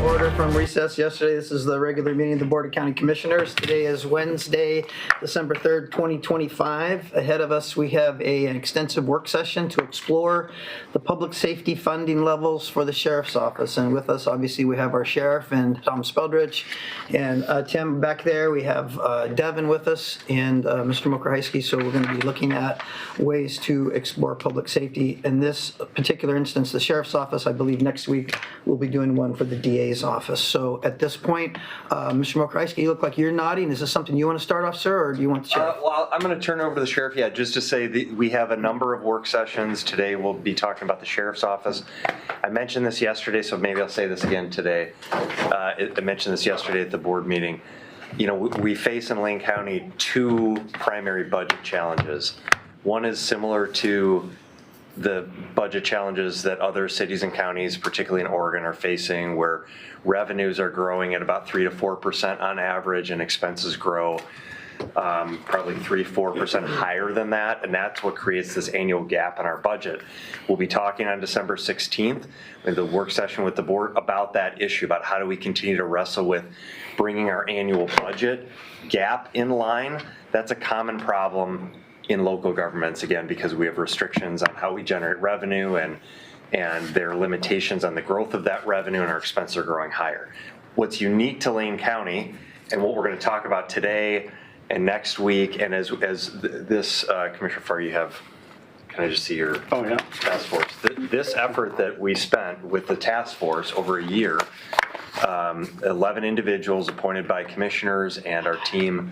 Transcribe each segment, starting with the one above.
Order from recess yesterday. This is the regular meeting of the Board of County Commissioners. Today is Wednesday, December 3rd, 2025. Ahead of us, we have an extensive work session to explore the public safety funding levels for the Sheriff's Office. And with us, obviously, we have our Sheriff and Tom Speldrich. And Tim, back there, we have Devin with us and Mr. Mokrahysky. So we're going to be looking at ways to explore public safety. In this particular instance, the Sheriff's Office, I believe next week, we'll be doing one for the DA's office. So at this point, Mr. Mokrahysky, you look like you're nodding. Is this something you want to start off, sir, or do you want the Sheriff? Well, I'm going to turn over to the Sheriff, just to say that we have a number of work sessions. Today we'll be talking about the Sheriff's Office. I mentioned this yesterday, so maybe I'll say this again today. I mentioned this yesterday at the board meeting. You know, we face in Lane County two primary budget challenges. One is similar to the budget challenges that other cities and counties, particularly in Oregon, are facing, where revenues are growing at about 3 to 4% on average, and expenses grow probably 3-4% higher than that, and that's what creates this annual gap in our budget. We'll be talking on December 16th in the work session with the board about that issue, about how do we continue to wrestle with bringing our annual budget gap in line. That's a common problem in local governments, again, because we have restrictions on how we generate revenue, and there are limitations on the growth of that revenue, and our expenses are growing higher. What's unique to Lane County, and what we're going to talk about today and next week, and as this Commissioner Farr, you have, can I just see your task force? This effort that we spent with the task force over a year, 11 individuals appointed by commissioners and our team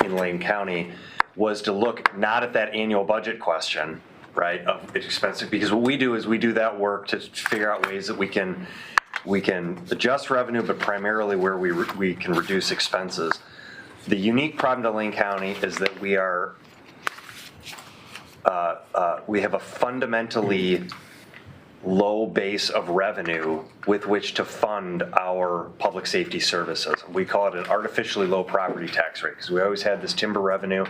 in Lane County, was to look not at that annual budget question, right, of expensive, because what we do is we do that work to figure out ways that we can adjust revenue, but primarily where we can reduce expenses. The unique problem to Lane County is that we have a fundamentally low base of revenue with which to fund our public safety services. We call it an artificially low property tax rate, because we always had this timber revenue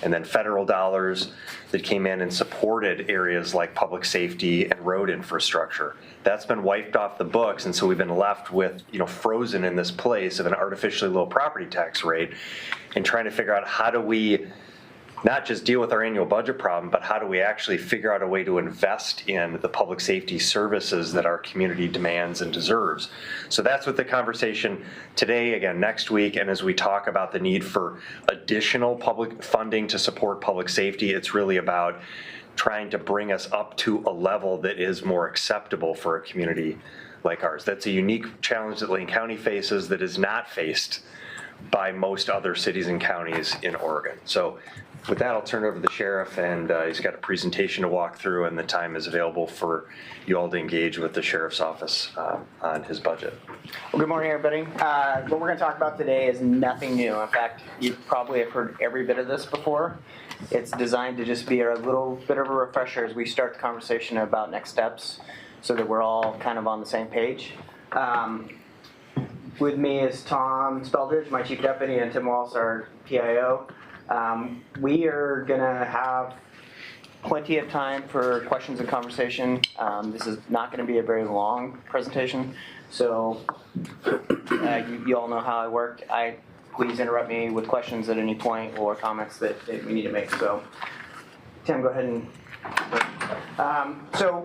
and then federal dollars that came in and supported areas like public safety and road infrastructure. That's been wiped off the books, and so we've been left with, frozen in this place of an artificially low property tax rate, and trying to figure out how do we not just deal with our annual budget problem, but how do we actually figure out a way to invest in the public safety services that our community demands and deserves. So that's what the conversation today, again, next week, and as we talk about the need for additional public funding to support public safety, it's really about trying to bring us up to a level that is more acceptable for a community like ours. That's a unique challenge that Lane County faces that is not faced by most other cities and counties in Oregon. So with that, I'll turn it over to the sheriff, and he's got a presentation to walk through, and the time is available for you all to engage with the sheriff's office on his budget. Well, good morning, everybody. What we're going to talk about today is nothing new. In fact, you probably have heard every bit of this before. It's designed to just be a little bit of a refresher as we start the conversation about next steps so that we're all kind of on the same page. With me is Tom Speldridge, my chief deputy, and Tim Walsh, our PIO. We are going to have plenty of time for questions and conversation. This is not going to be a very long presentation, so you all know how I work. Please interrupt me with questions at any point or comments that we need to make. So, Tim, go ahead and. So,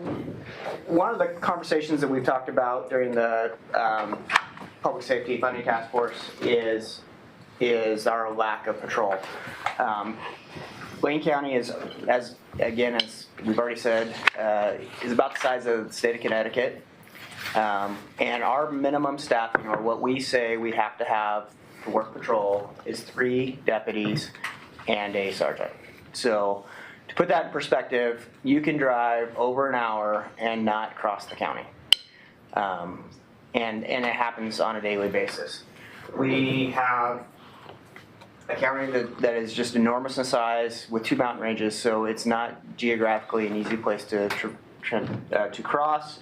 one of the conversations that we've talked about during the Public Safety Funding Task Force is our lack of patrol. Lane County is, as we've already said, is about the size of the state of Connecticut. And our minimum staffing, or what we say we have to have to work patrol, is 3 deputies and a sergeant. So to put that in perspective, you can drive over an hour and not cross the county. And it happens on a daily basis. We have a county that is just enormous in size with 2 mountain ranges, so it's not geographically an easy place to cross.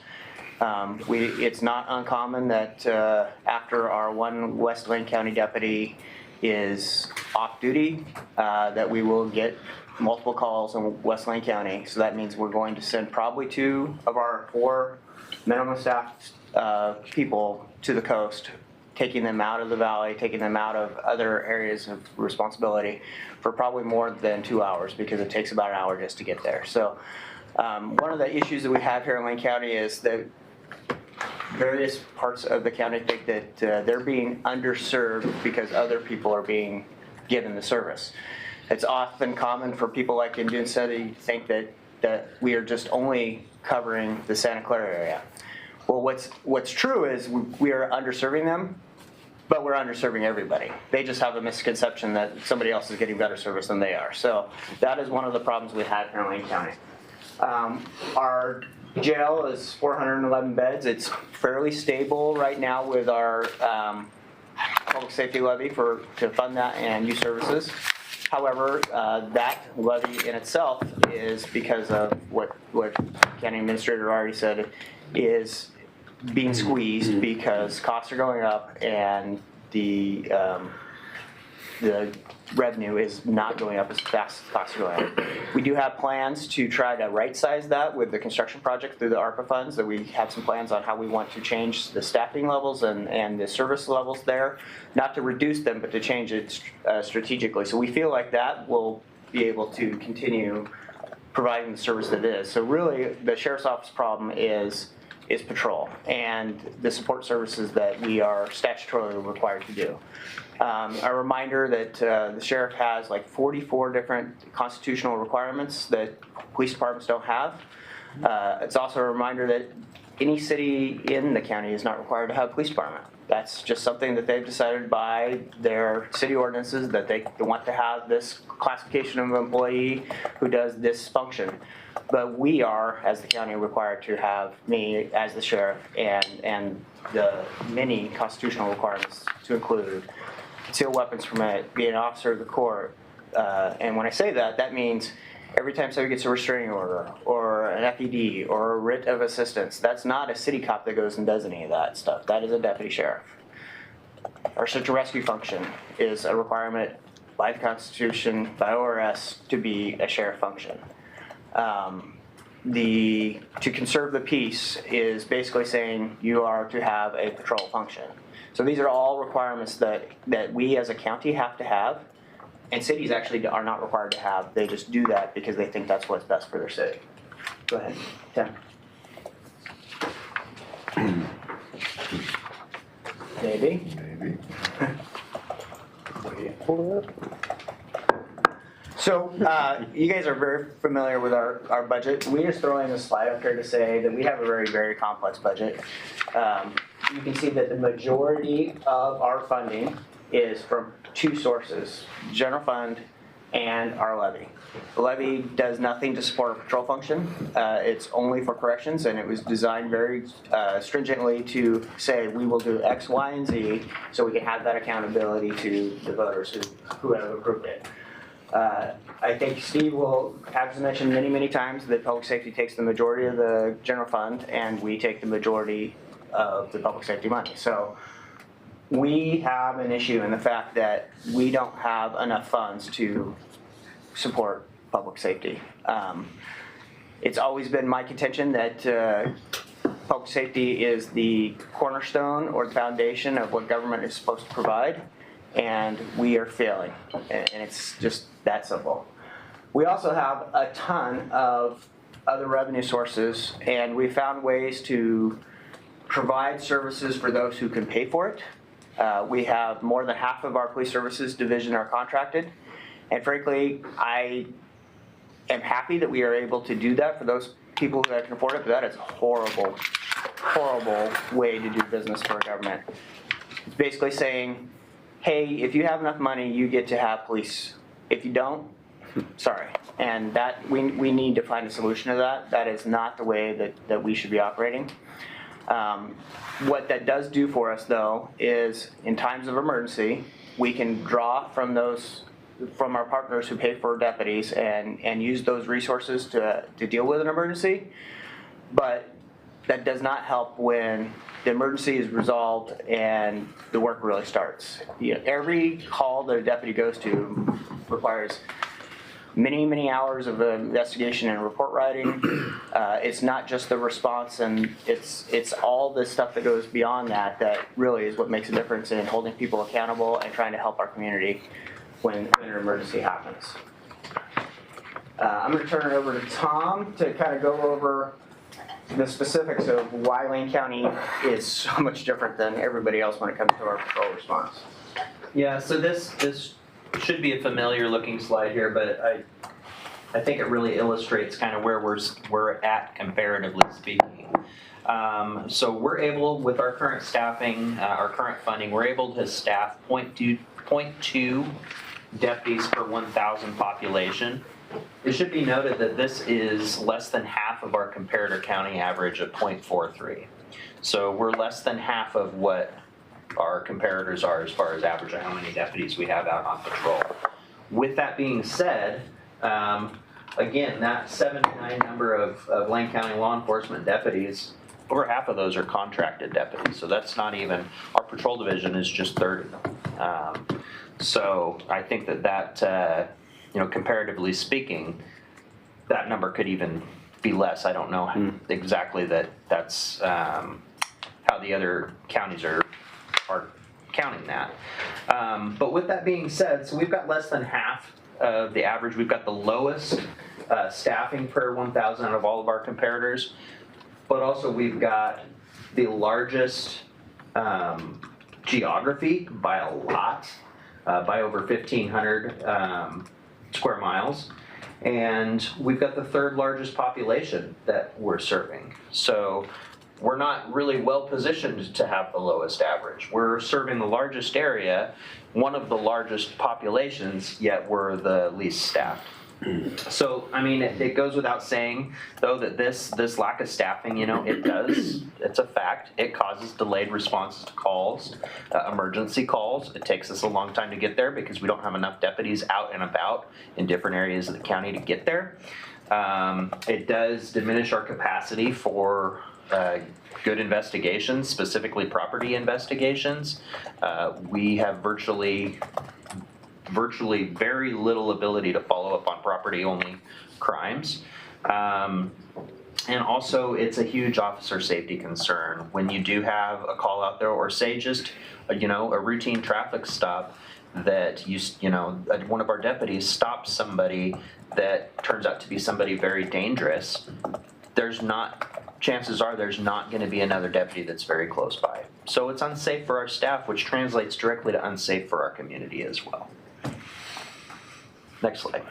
It's not uncommon that after our one West Lane County deputy is off duty, that we will get multiple calls in West Lane County. So that means we're going to send probably 2 of our 4 minimum staff people to the coast, taking them out of the valley, taking them out of other areas of responsibility for probably more than 2 hours, because it takes about an hour just to get there. So one of the issues that we have here in Lane County is that various parts of the county think that they're being underserved because other people are being given the service. It's often common for people like in Dune City to think that we are just only covering the Santa Clara area. Well, what's true is we are underserving them, but we're underserving everybody. They just have a misconception that somebody else is getting better service than they are. So that is one of the problems we have here in Lane County. Our jail is 411 beds. It's fairly stable right now with our public safety levy to fund that and youth services. However, that levy in itself is, because of what County Administrator already said, is being squeezed because costs are going up and the revenue is not going up as fast as costs are going up. We do have plans to try to right-size that with the construction project through the ARPA funds, that we have some plans on how we want to change the staffing levels and the service levels there, not to reduce them, but to change it strategically. So we feel like that will be able to continue providing the service that it is. So really, the Sheriff's Office problem is patrol and the support services that we are statutorily required to do. A reminder that the sheriff has like 44 different constitutional requirements that police departments don't have. It's also a reminder that any city in the county is not required to have a police department. That's just something that they've decided by their city ordinances, that they want to have this classification of an employee who does this function. But we are, as the county, required to have me as the sheriff and the many constitutional requirements to include concealed weapons permit, be an officer of the court. And when I say that, that means every time somebody gets a restraining order or an FED or a writ of assistance, that's not a city cop that goes and does any of that stuff. That is a deputy sheriff. Our search and rescue function is a requirement by the Constitution, by ORS, to be a sheriff function. To conserve the peace is basically saying you are to have a patrol function. So these are all requirements that we as a county have to have, and cities actually are not required to have. They just do that because they think that's what's best for their city. Go ahead, Tim. Maybe. So you guys are very familiar with our budget. We just throw in a slide up here to say that we have a very, very complex budget. you can see that the majority of our funding is from two sources, general fund and our levy. The levy does nothing to support a patrol function. It's only for corrections, and it was designed very stringently to say we will do X, Y, and Z so we can have that accountability to the voters who have approved it. I think Steve will have mentioned many times that public safety takes the majority of the general fund, and we take the majority of the public safety money. So we have an issue in the fact that we don't have enough funds to support public safety. It's always been my contention that public safety is the cornerstone or the foundation of what government is supposed to provide, and we are failing, and it's just that simple. We also have a ton of other revenue sources, and we found ways to provide services for those who can pay for it. We have more than half of our police services division are contracted, and frankly, I am happy that we are able to do that for those people that can afford it, but that is a horrible way to do business for a government. It's basically saying, hey, if you have enough money, you get to have police. If you don't, sorry. And that we need to find a solution to that. That is not the way that we should be operating. What that does do for us, though, is in times of emergency, we can draw from our partners who pay for deputies and use those resources to deal with an emergency. But that does not help when the emergency is resolved and the work really starts. Every call that a deputy goes to requires many hours of investigation and report writing. It's not just the response, and it's all the stuff that goes beyond that really is what makes a difference in holding people accountable and trying to help our community when an emergency happens. I'm going to turn it over to Tom to kind of go over the specifics of why Lane County is so much different than everybody else when it comes to our patrol response. Yeah, so this should be a familiar looking slide here, but I think it really illustrates kind of where we're at comparatively speaking. So we're able, with our current staffing, our current funding, we're able to staff 0.2 deputies per 1,000 population. It should be noted that this is less than half of our comparator county average of 0.43. So we're less than half of what our comparators are as far as average of how many deputies we have out on patrol. With that being said, again, that 79 number of Lane County law enforcement deputies, over half of those are contracted deputies. So that's not even, our patrol division is just 30. So I think that comparatively speaking, that number could even be less. I don't know exactly that's how the other counties are counting that. But with that being said, so we've got less than half of the average. We've got the lowest staffing per 1,000 out of all of our comparators, but also we've got the largest geography by a lot, by over 1,500 square miles. And we've got the third largest population that we're serving. So we're not really well positioned to have the lowest average. We're serving the largest area, one of the largest populations, yet we're the least staffed. So, I mean, it goes without saying, though, that this lack of staffing, it's a fact. It causes delayed responses to calls, emergency calls. It takes us a long time to get there because we don't have enough deputies out and about in different areas of the county to get there. It does diminish our capacity for good investigations, specifically property investigations. We have virtually very little ability to follow up on property-only crimes. And also, it's a huge officer safety concern. When you do have a call out there, or say just, a routine traffic stop that one of our deputies stops somebody that turns out to be somebody very dangerous, chances are there's not going to be another deputy that's very close by. So it's unsafe for our staff, which translates directly to unsafe for our community as well. Next slide.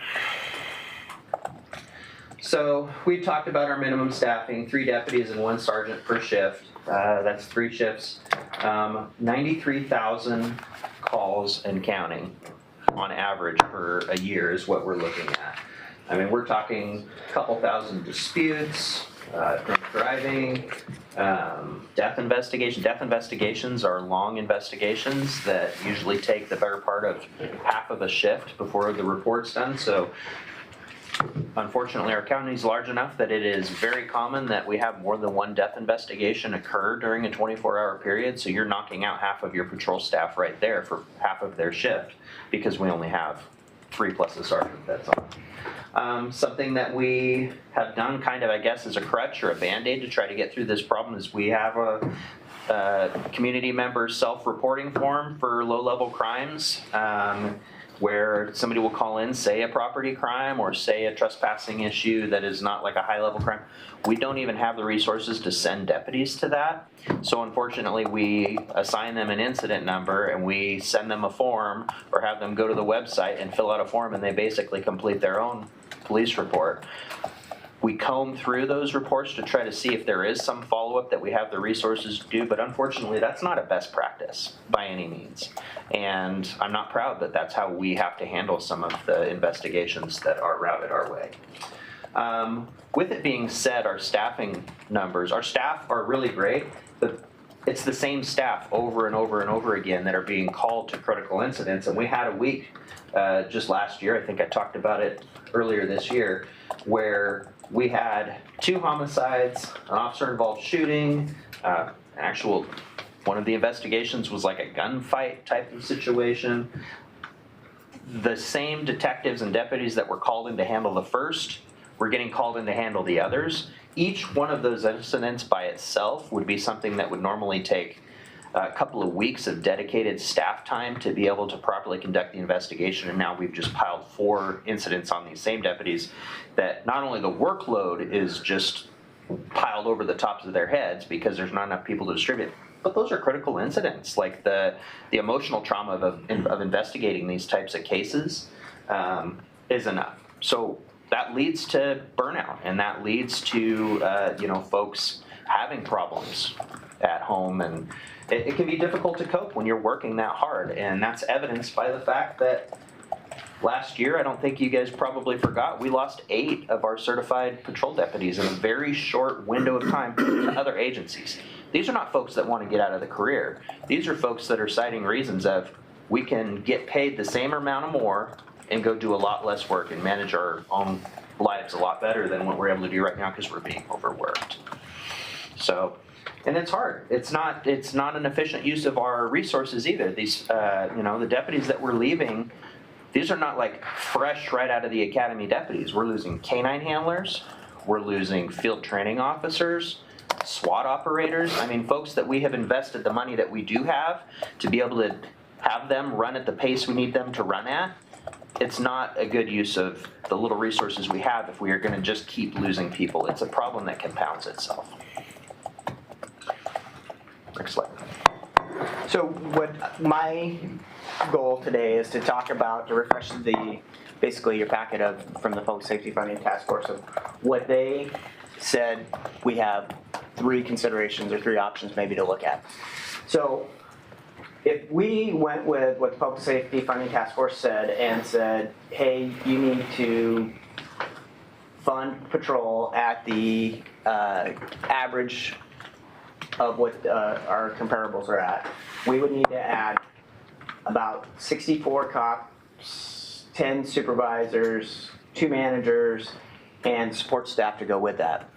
So we talked about our minimum staffing, 3 deputies and 1 sergeant per shift. That's 3 shifts. 93,000 calls and counting on average per a year is what we're looking at. I mean, we're talking a couple thousand disputes, drunk driving, death investigation. Death investigations are long investigations that usually take the better part of half of a shift before the report's done. So unfortunately, our county is large enough that it is very common that we have more than 1 death investigation occur during a 24-hour period. So you're knocking out half of your patrol staff right there for half of their shift because we only have 3 plus a sergeant that's on. Something that we have done kind of, I guess, as a crutch or a Band-Aid to try to get through this problem is we have a community member self-reporting form for low-level crimes. Where somebody will call in, say a property crime or say a trespassing issue that is not like a high-level crime. We don't even have the resources to send deputies to that. So unfortunately, we assign them an incident number and we send them a form or have them go to the website and fill out a form, and they basically complete their own police report. We comb through those reports to try to see if there is some follow-up that we have the resources to do, but unfortunately, that's not a best practice by any means. And I'm not proud that that's how we have to handle some of the investigations that are routed our way. With it being said, our staffing numbers, our staff are really great, but it's the same staff over and over and over again that are being called to critical incidents. And we had a week just last year, I think I talked about it earlier this year, where we had 2 homicides, an officer-involved shooting, one of the investigations was like a gunfight type of situation. The same detectives and deputies that were called in to handle the first were getting called in to handle the others. Each one of those incidents by itself would be something that would normally take a couple of weeks of dedicated staff time to be able to properly conduct the investigation, and now we've just piled 4 incidents on these same deputies that not only the workload is just piled over the tops of their heads because there's not enough people to distribute, but those are critical incidents. Like the emotional trauma of investigating these types of cases is enough. So that leads to burnout, and that leads to folks having problems at home, and it can be difficult to cope when you're working that hard. And that's evidenced by the fact that last year, I don't think you guys probably forgot, we lost 8 of our certified patrol deputies in a very short window of time to other agencies. These are not folks that want to get out of the career. These are folks that are citing reasons of, we can get paid the same amount or more and go do a lot less work and manage our own lives a lot better than what we're able to do right now because we're being overworked. So, and it's hard. It's not an efficient use of our resources either. These, the deputies that we're leaving, these are not like fresh right out of the academy deputies. We're losing canine handlers. We're losing field training officers, SWAT operators. I mean, folks that we have invested the money that we do have to be able to have them run at the pace we need them to run at. It's not a good use of the little resources we have if we are going to just keep losing people. It's a problem that compounds itself. Next slide. So what my goal today is to talk about, to refresh basically your packet from the Public Safety Funding Task Force of what they said. We have 3 considerations or 3 options maybe to look at. So if we went with what the Public Safety Funding Task Force said and said, hey, you need to fund patrol at the average of what our comparables are at, we would need to add about 64 cops, 10 supervisors, 2 managers, and support staff to go with that.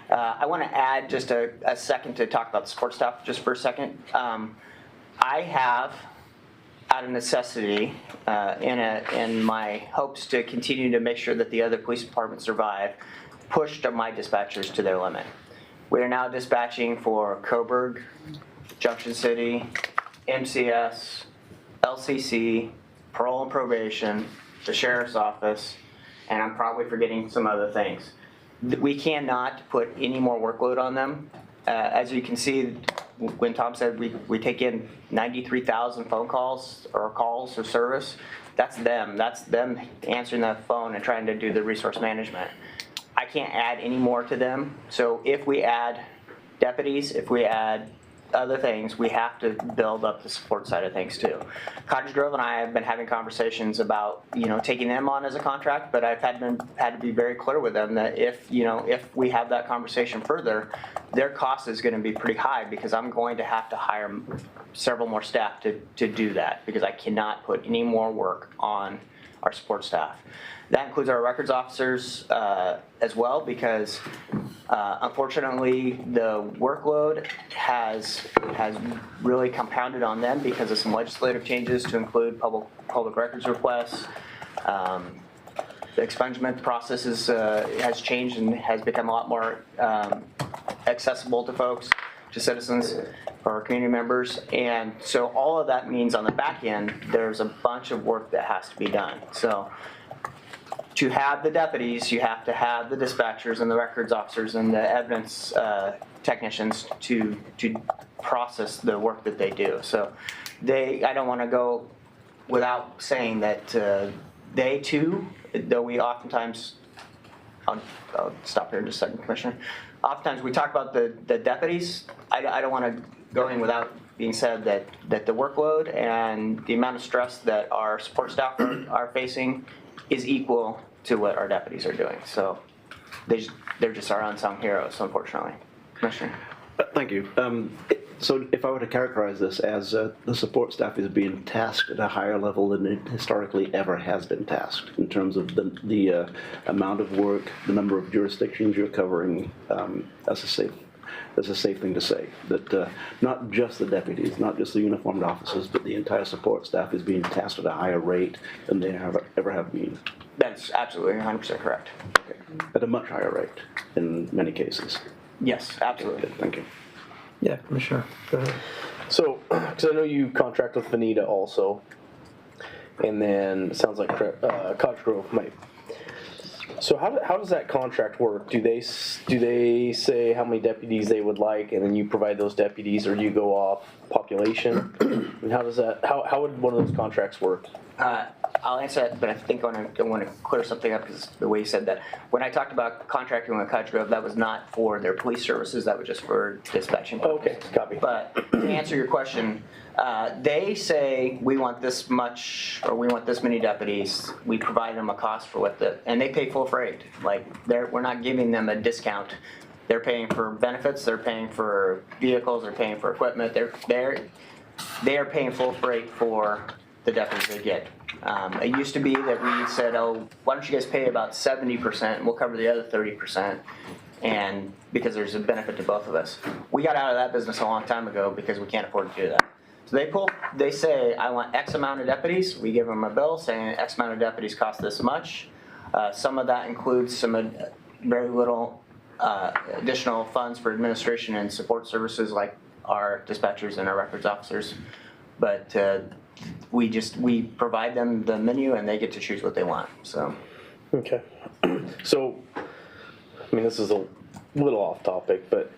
I want to add just a second to talk about the support staff just for a second. I have, out of necessity, in my hopes to continue to make sure that the other police departments survive, pushed my dispatchers to their limit. We are now dispatching for Coburg, Junction City, MCS, LCC, parole and probation, the sheriff's office, and I'm probably forgetting some other things. We cannot put any more workload on them. As you can see, when Tom said we take in 93,000 phone calls or calls of service, that's them. That's them answering that phone and trying to do the resource management. I can't add any more to them. So if we add deputies, if we add other things, we have to build up the support side of things too. Cottage Grove and I have been having conversations about, taking them on as a contract, but I've had to be very clear with them that if we have that conversation further, their cost is going to be pretty high because I'm going to have to hire several more staff to do that because I cannot put any more work on our support staff. That includes our records officers as well because unfortunately the workload has really compounded on them because of some legislative changes to include public records requests. The expungement process has changed and has become a lot more accessible to folks, to citizens, or community members. And so all of that means on the back end, there's a bunch of work that has to be done. So to have the deputies, you have to have the dispatchers and the records officers and the evidence technicians to process the work that they do. So I don't want to go without saying that they too, though we oftentimes, I'll stop here in just a second, Commissioner. Oftentimes we talk about the deputies. I don't want to go in without being said that the workload and the amount of stress that our support staff are facing is equal to what our deputies are doing. So they're just our unsung heroes, unfortunately. Commissioner. Thank you. So if I were to characterize this as the support staff is being tasked at a higher level than it historically ever has been tasked in terms of the amount of work, the number of jurisdictions you're covering, that's a safe thing to say. That not just the deputies, not just the uniformed officers, but the entire support staff is being tasked at a higher rate than they ever have been. That's absolutely 100% correct. Okay. At a much higher rate in many cases. Yes, absolutely. Good, thank you. Yeah, Commissioner, go ahead. So, because I know you contract with Veneta also, and then it sounds like Cottage Grove might. So how does that contract work? Do they say how many deputies they would like, and then you provide those deputies, or you go off population? And how does that? How would one of those contracts work? I'll answer that, but I think I want to clear something up because the way you said that. When I talked about contracting with Cottage Grove, that was not for their police services. That was just for dispatching. Okay, copy. But to answer your question, they say we want this much or we want this many deputies. We provide them a cost for and they pay full freight. Like we're not giving them a discount. They're paying for benefits. They're paying for vehicles. They're paying for equipment. They are paying full freight for the deputies they get. It used to be that we said, oh, why don't you guys pay about 70% and we'll cover the other 30%, and because there's a benefit to both of us. We got out of that business a long time ago because we can't afford to do that. So they say, I want X amount of deputies. We give them a bill saying X amount of deputies cost this much. Some of that includes some very little additional funds for administration and support services like our dispatchers and our records officers. But we provide them the menu and they get to choose what they want. So. Okay. So, I mean, this is a little off topic, but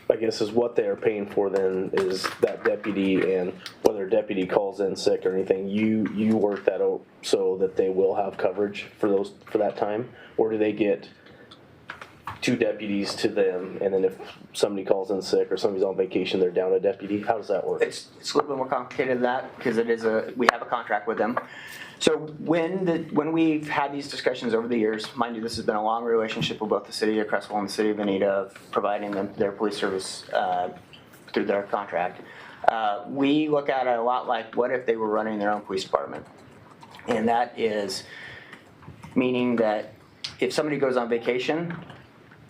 I guess is what they are paying for then is that deputy, and whether a deputy calls in sick or anything, you work that out so that they will have coverage for that time, or do they get 2 deputies to them, and then if somebody calls in sick or somebody's on vacation, they're down a deputy? How does that work? It's a little bit more complicated than that because we have a contract with them. So when we've had these discussions over the years, mind you, this has been a long relationship with both the city of Creswell and the city of Veneta of providing them their police service through their contract. We look at it a lot like what if they were running their own police department, and that is meaning that if somebody goes on vacation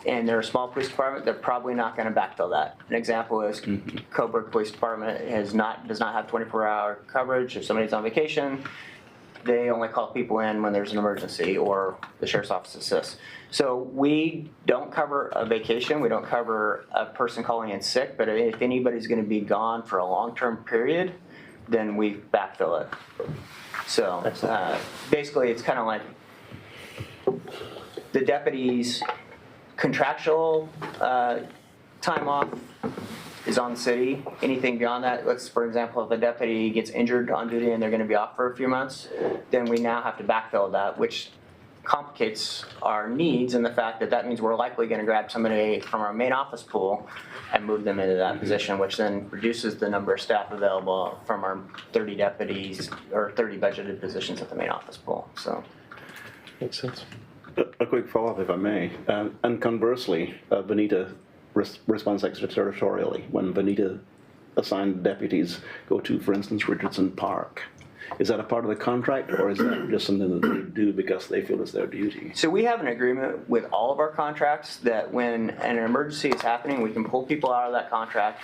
and they're a small police department, they're probably not going to backfill that. An example is Coburg Police Department does not have 24-hour coverage. If somebody's on vacation, they only call people in when there's an emergency or the sheriff's office assists. So we don't cover a vacation. We don't cover a person calling in sick. But if anybody's going to be gone for a long-term period, then we backfill it. So basically, it's kind of like the deputies' contractual time off is on the city. Anything beyond that, for example, if a deputy gets injured on duty and they're going to be off for a few months, then we now have to backfill that, which complicates our needs in the fact that that means we're likely going to grab somebody from our main office pool and move them into that position, which then reduces the number of staff available from our 30 deputies or 30 budgeted positions at the main office pool. So. Makes sense. A quick follow-up, if I may. And conversely, Veneta responds extraterritorially. When Veneta assigned deputies go to, for instance, Richardson Park, is that a part of the contract, or is that just something that they do because they feel it's their duty? So we have an agreement with all of our contracts that when an emergency is happening, we can pull people out of that contract,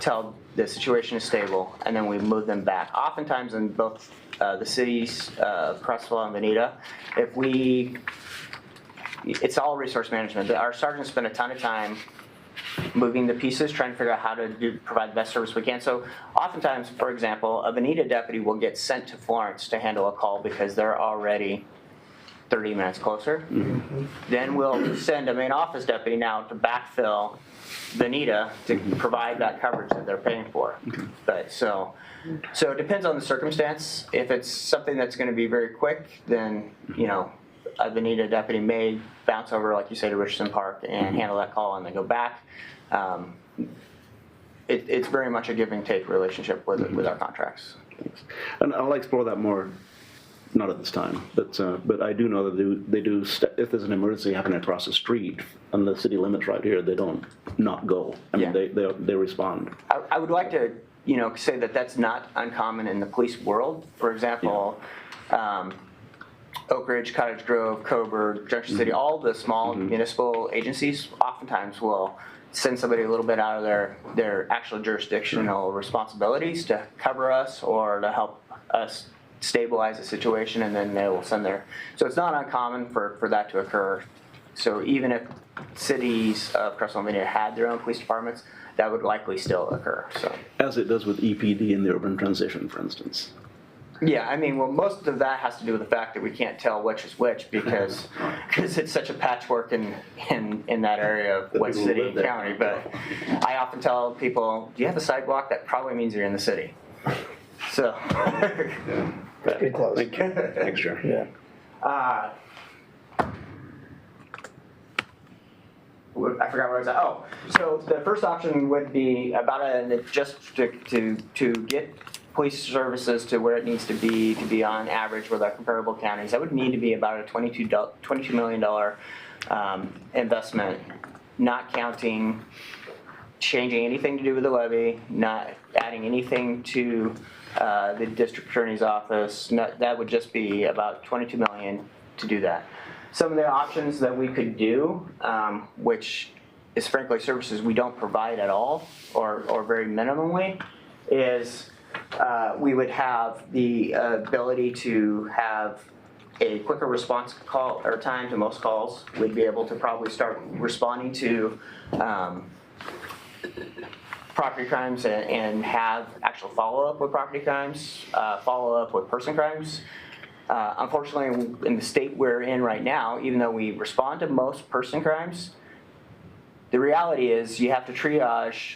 tell the situation is stable, and then we move them back. Oftentimes in both the cities, Creswell and Veneta, it's all resource management. Our sergeants spend a ton of time moving the pieces, trying to figure out how to provide the best service we can. So oftentimes, for example, a Veneta deputy will get sent to Florence to handle a call because they're already 30 minutes closer. Mm-hmm. Then we'll send a main office deputy now to backfill Veneta to provide that coverage that they're paying for. Mm-hmm. But so it depends on the circumstance. If it's something that's going to be very quick, then a Veneta deputy may bounce over, like you say, to Richardson Park and handle that call and then go back. It's very much a give and take relationship with our contracts. Thanks. And I'll explore that more, not at this time, but I do know that they do. If there's an emergency happening across the street and the city limits right here, they don't not go. I mean, they respond. I would like to say that that's not uncommon in the police world. For example. Oak Ridge, Cottage Grove, Coburg, Junction City, all the small municipal agencies oftentimes will send somebody a little bit out of their actual jurisdictional responsibilities to cover us or to help us stabilize the situation, and then they will send so it's not uncommon for that to occur. So even if cities of Creswell and Veneta had their own police departments, that would likely still occur. So as it does with EPD in the urban transition, for instance. Yeah, I mean, well, most of that has to do with the fact that we can't tell which is which because it's such a patchwork in that area of what city and county. But I often tell people, do you have a sidewalk? That probably means you're in the city. So. That's pretty close. Thank you. Thanks, Chair. Yeah. I forgot where I was at. Oh, so the first option would be just to get police services to where it needs to be on average with our comparable counties. That would need to be about a $22 million investment, not counting changing anything to do with the levy, not adding anything to the district attorney's office. That would just be about $22 million to do that. Some of the options that we could do, which is frankly services we don't provide at all or very minimally, is we would have the ability to have a quicker response call or time to most calls. We'd be able to probably start responding to property crimes and have actual follow-up with property crimes, follow-up with person crimes. Unfortunately, in the state we're in right now, even though we respond to most person crimes, the reality is you have to triage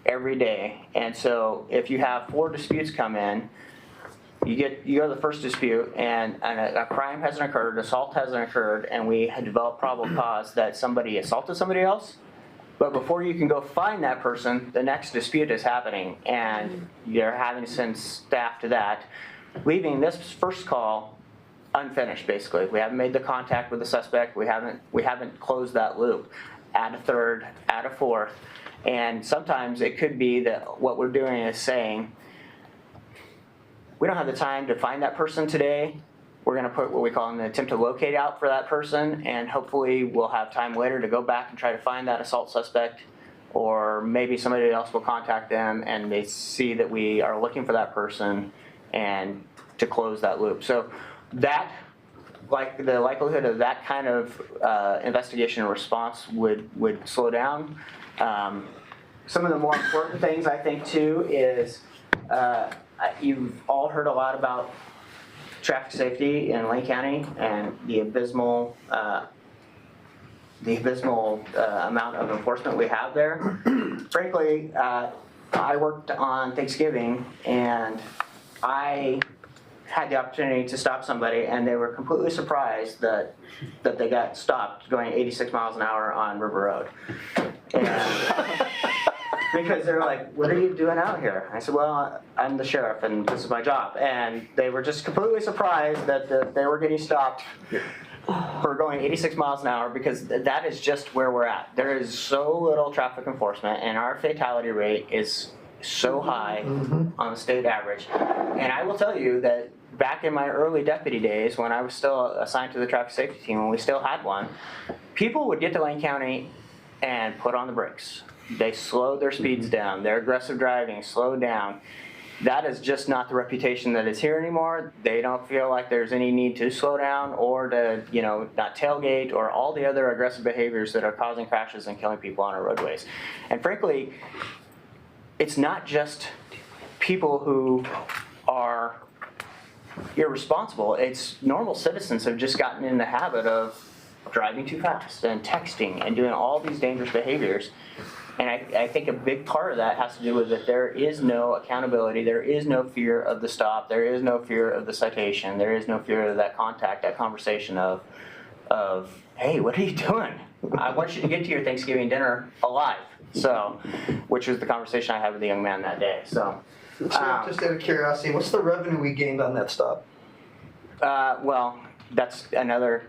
every day. And so if you have 4 disputes come in, you go to the first dispute and a crime hasn't occurred, assault hasn't occurred, and we had developed probable cause that somebody assaulted somebody else. But before you can go find that person, the next dispute is happening, and you're having to send staff to that, leaving this first call unfinished. Basically, we haven't made the contact with the suspect. We haven't closed that loop. Add a third, add a fourth, and sometimes it could be that what we're doing is saying, we don't have the time to find that person today. We're going to put what we call an attempt to locate out for that person, and hopefully we'll have time later to go back and try to find that assault suspect, or maybe somebody else will contact them and they see that we are looking for that person and to close that loop. So that, like the likelihood of that kind of investigation and response would slow down. Some of the more important things I think too is you've all heard a lot about traffic safety in Lane County and the abysmal amount of enforcement we have there. Frankly, I worked on Thanksgiving and I had the opportunity to stop somebody, and they were completely surprised that they got stopped going 86 miles an hour on River Road. And because they're like, "What are you doing out here?" I said, "Well, I'm the sheriff, and this is my job." And they were just completely surprised that they were getting stopped for going 86 miles an hour, because that is just where we're at. There is so little traffic enforcement, and our fatality rate is so high on the state average. And I will tell you that back in my early deputy days, when I was still assigned to the traffic safety team, when we still had one, people would get to Lane County and put on the brakes. They slowed their speeds down. Their aggressive driving slowed down. That is just not the reputation that is here anymore. They don't feel like there's any need to slow down or to, not tailgate or all the other aggressive behaviors that are causing crashes and killing people on our roadways. And frankly, it's not just people who are irresponsible. It's normal citizens have just gotten in the habit of driving too fast and texting and doing all these dangerous behaviors. And I think a big part of that has to do with that there is no accountability, there is no fear of the stop, there is no fear of the citation, there is no fear of that contact, that conversation of hey, what are you doing? I want you to get to your Thanksgiving dinner alive. So, which was the conversation I had with the young man that day. So, So just out of curiosity, what's the revenue we gained on that stop? well, that's another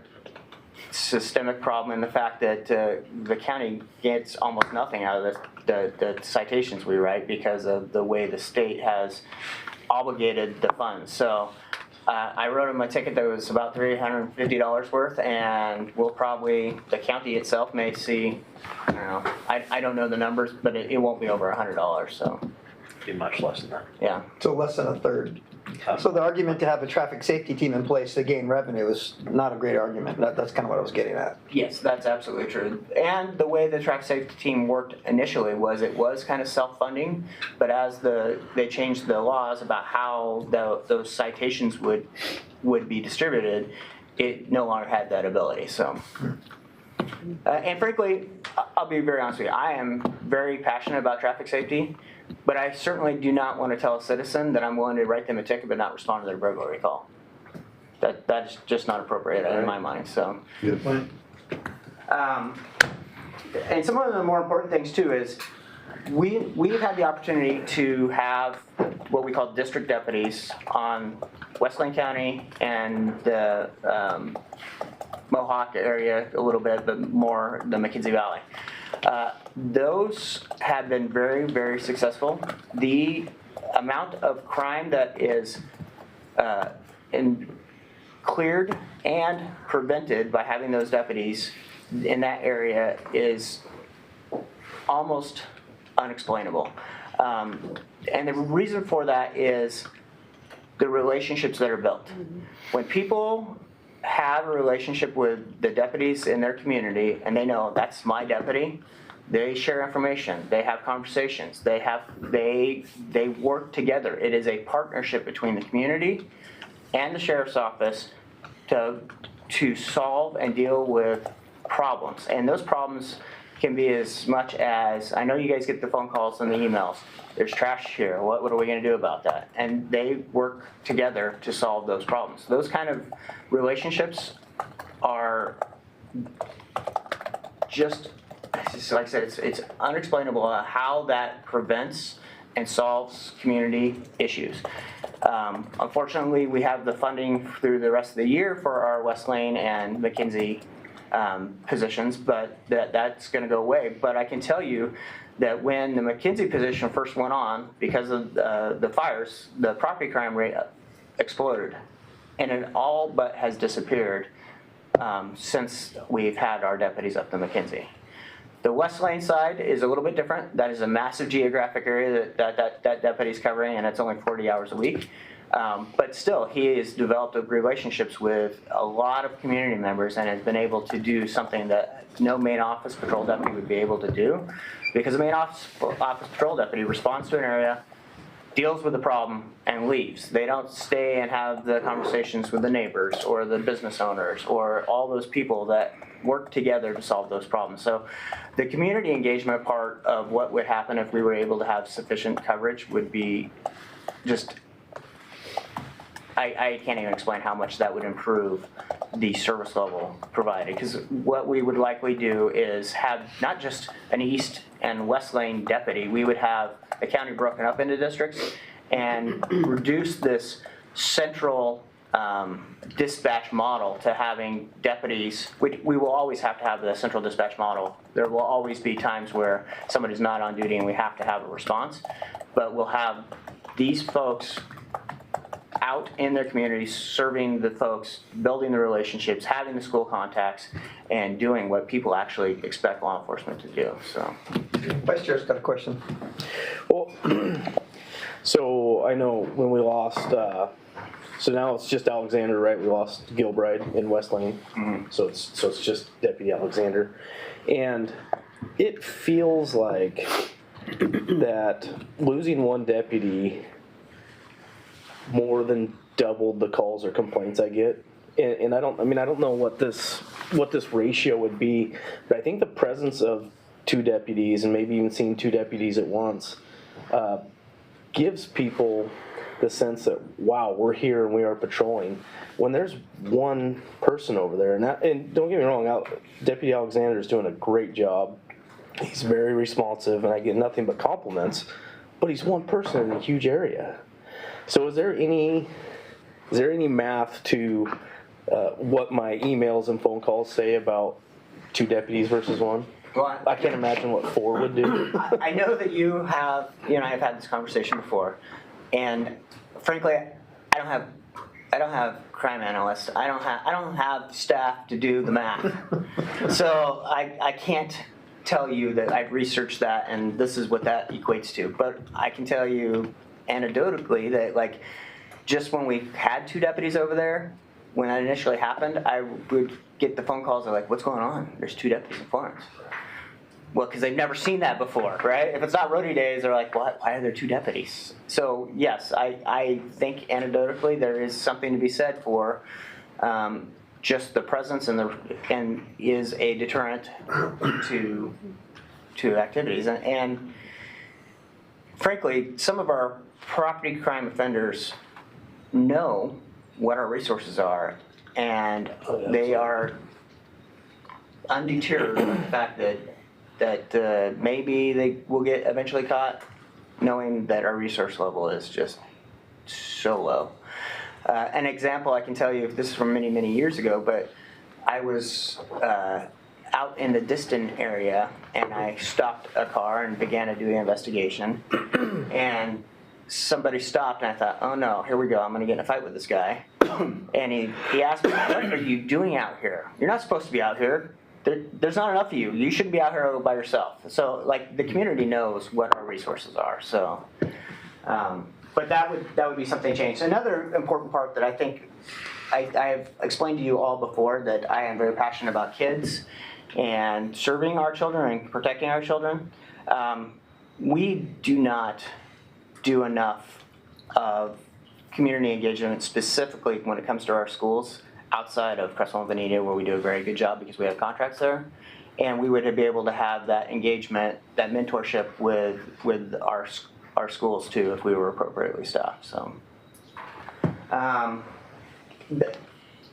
systemic problem in the fact that the county gets almost nothing out of the citations we write because of the way the state has obligated the funds. So I wrote him a ticket that was about $350 worth, and the county itself may see, I don't know the numbers, but it won't be over $100, so, Be much less than that. yeah. So less than a third. So the argument to have a traffic safety team in place to gain revenue is not a great argument. That's kind of what I was getting at. Yes, that's absolutely true. And the way the traffic safety team worked initially was it was kind of self-funding, but as they changed the laws about how those citations would be distributed, it no longer had that ability. So, and frankly, I'll be very honest with you, I am very passionate about traffic safety, but I certainly do not want to tell a citizen that I'm willing to write them a ticket but not respond to their burglary call. That's just not appropriate in my mind. So, Good point. and some of the more important things too is we've had the opportunity to have what we call district deputies on West Lane County and the Mohawk area a little bit, but more the McKenzie Valley. Those have been very, very successful. The amount of crime that is cleared and prevented by having those deputies in that area is almost unexplainable. And the reason for that is the relationships that are built. When people have a relationship with the deputies in their community and they know that's my deputy, they share information, they have conversations, they work together. It is a partnership between the community and the sheriff's office to solve and deal with problems. And those problems can be as much as, I know you guys get the phone calls and the emails, there's trash here, what are we going to do about that? And they work together to solve those problems. Those kind of relationships are just like I said, it's unexplainable how that prevents and solves community issues. Unfortunately, we have the funding through the rest of the year for our West Lane and McKenzie positions, but that's going to go away. But I can tell you that when the McKenzie position first went on, because of the fires, the property crime rate exploded, and it all but has disappeared since we've had our deputies up to McKenzie. The West Lane side is a little bit different. That is a massive geographic area that deputy's covering, and it's only 40 hours a week. But still, he has developed relationships with a lot of community members and has been able to do something that no main office patrol deputy would be able to do, because the main office patrol deputy responds to an area, deals with the problem, and leaves. They don't stay and have the conversations with the neighbors or the business owners or all those people that work together to solve those problems. So the community engagement part of what would happen if we were able to have sufficient coverage would be just I can't even explain how much that would improve the service level provided. Because what we would likely do is have not just an East and West Lane deputy, we would have the county broken up into districts and reduce this central dispatch model to having deputies. We will always have to have the central dispatch model. There will always be times where somebody's not on duty and we have to have a response, but we'll have these folks out in their communities, serving the folks, building the relationships, having the school contacts, and doing what people actually expect law enforcement to do, so. Vice Chair's got a question. Well, so I know when we lost, so now it's just Alexander, right? We lost Gilbride in West Lane. So it's just Deputy Alexander. And it feels like that losing one deputy more than doubled the calls or complaints I get. And I don't know what this ratio would be, but I think the presence of two deputies and maybe even seeing two deputies at once gives people the sense that, wow, we're here and we are patrolling. When there's one person over there, and don't get me wrong, Deputy Alexander is doing a great job. He's very responsive, and I get nothing but compliments. But he's one person in a huge area. So is there any math to what my emails and phone calls say about two deputies versus one? Well, I can't imagine what 4 would do. I know that you and I have had this conversation before, and frankly, I don't have crime analysts. I don't have staff to do the math. So I can't tell you that I've researched that and this is what that equates to. But I can tell you anecdotally that, like, just when we had two deputies over there, when that initially happened, I would get the phone calls. They're like, "What's going on? There's two deputies in Florence." Well, because they've never seen that before, right? If it's not Rotary days, they're like, why are there two deputies? So yes, I think anecdotally there is something to be said for just the presence and is a deterrent to activities. And frankly, some of our property crime offenders know what our resources are, and they are undeterred by the fact that maybe they will get eventually caught, knowing that our resource level is just so low. An example I can tell you, this is from many, many years ago, but I was out in the Diston area and I stopped a car and began to do the investigation. And somebody stopped and I thought, oh no, here we go, I'm gonna get in a fight with this guy. And he asked me, what are you doing out here? You're not supposed to be out here. There's not enough of you. You shouldn't be out here by yourself. So, like, the community knows what our resources are. So, but that would be something changed. Another important part that I think I have explained to you all before, that I am very passionate about kids and serving our children and protecting our children. We do not do enough of community engagement, specifically when it comes to our schools, outside of Crestwell and Veneta, where we do a very good job because we have contracts there. And we would be able to have that engagement, that mentorship with our schools too, if we were appropriately staffed. So, the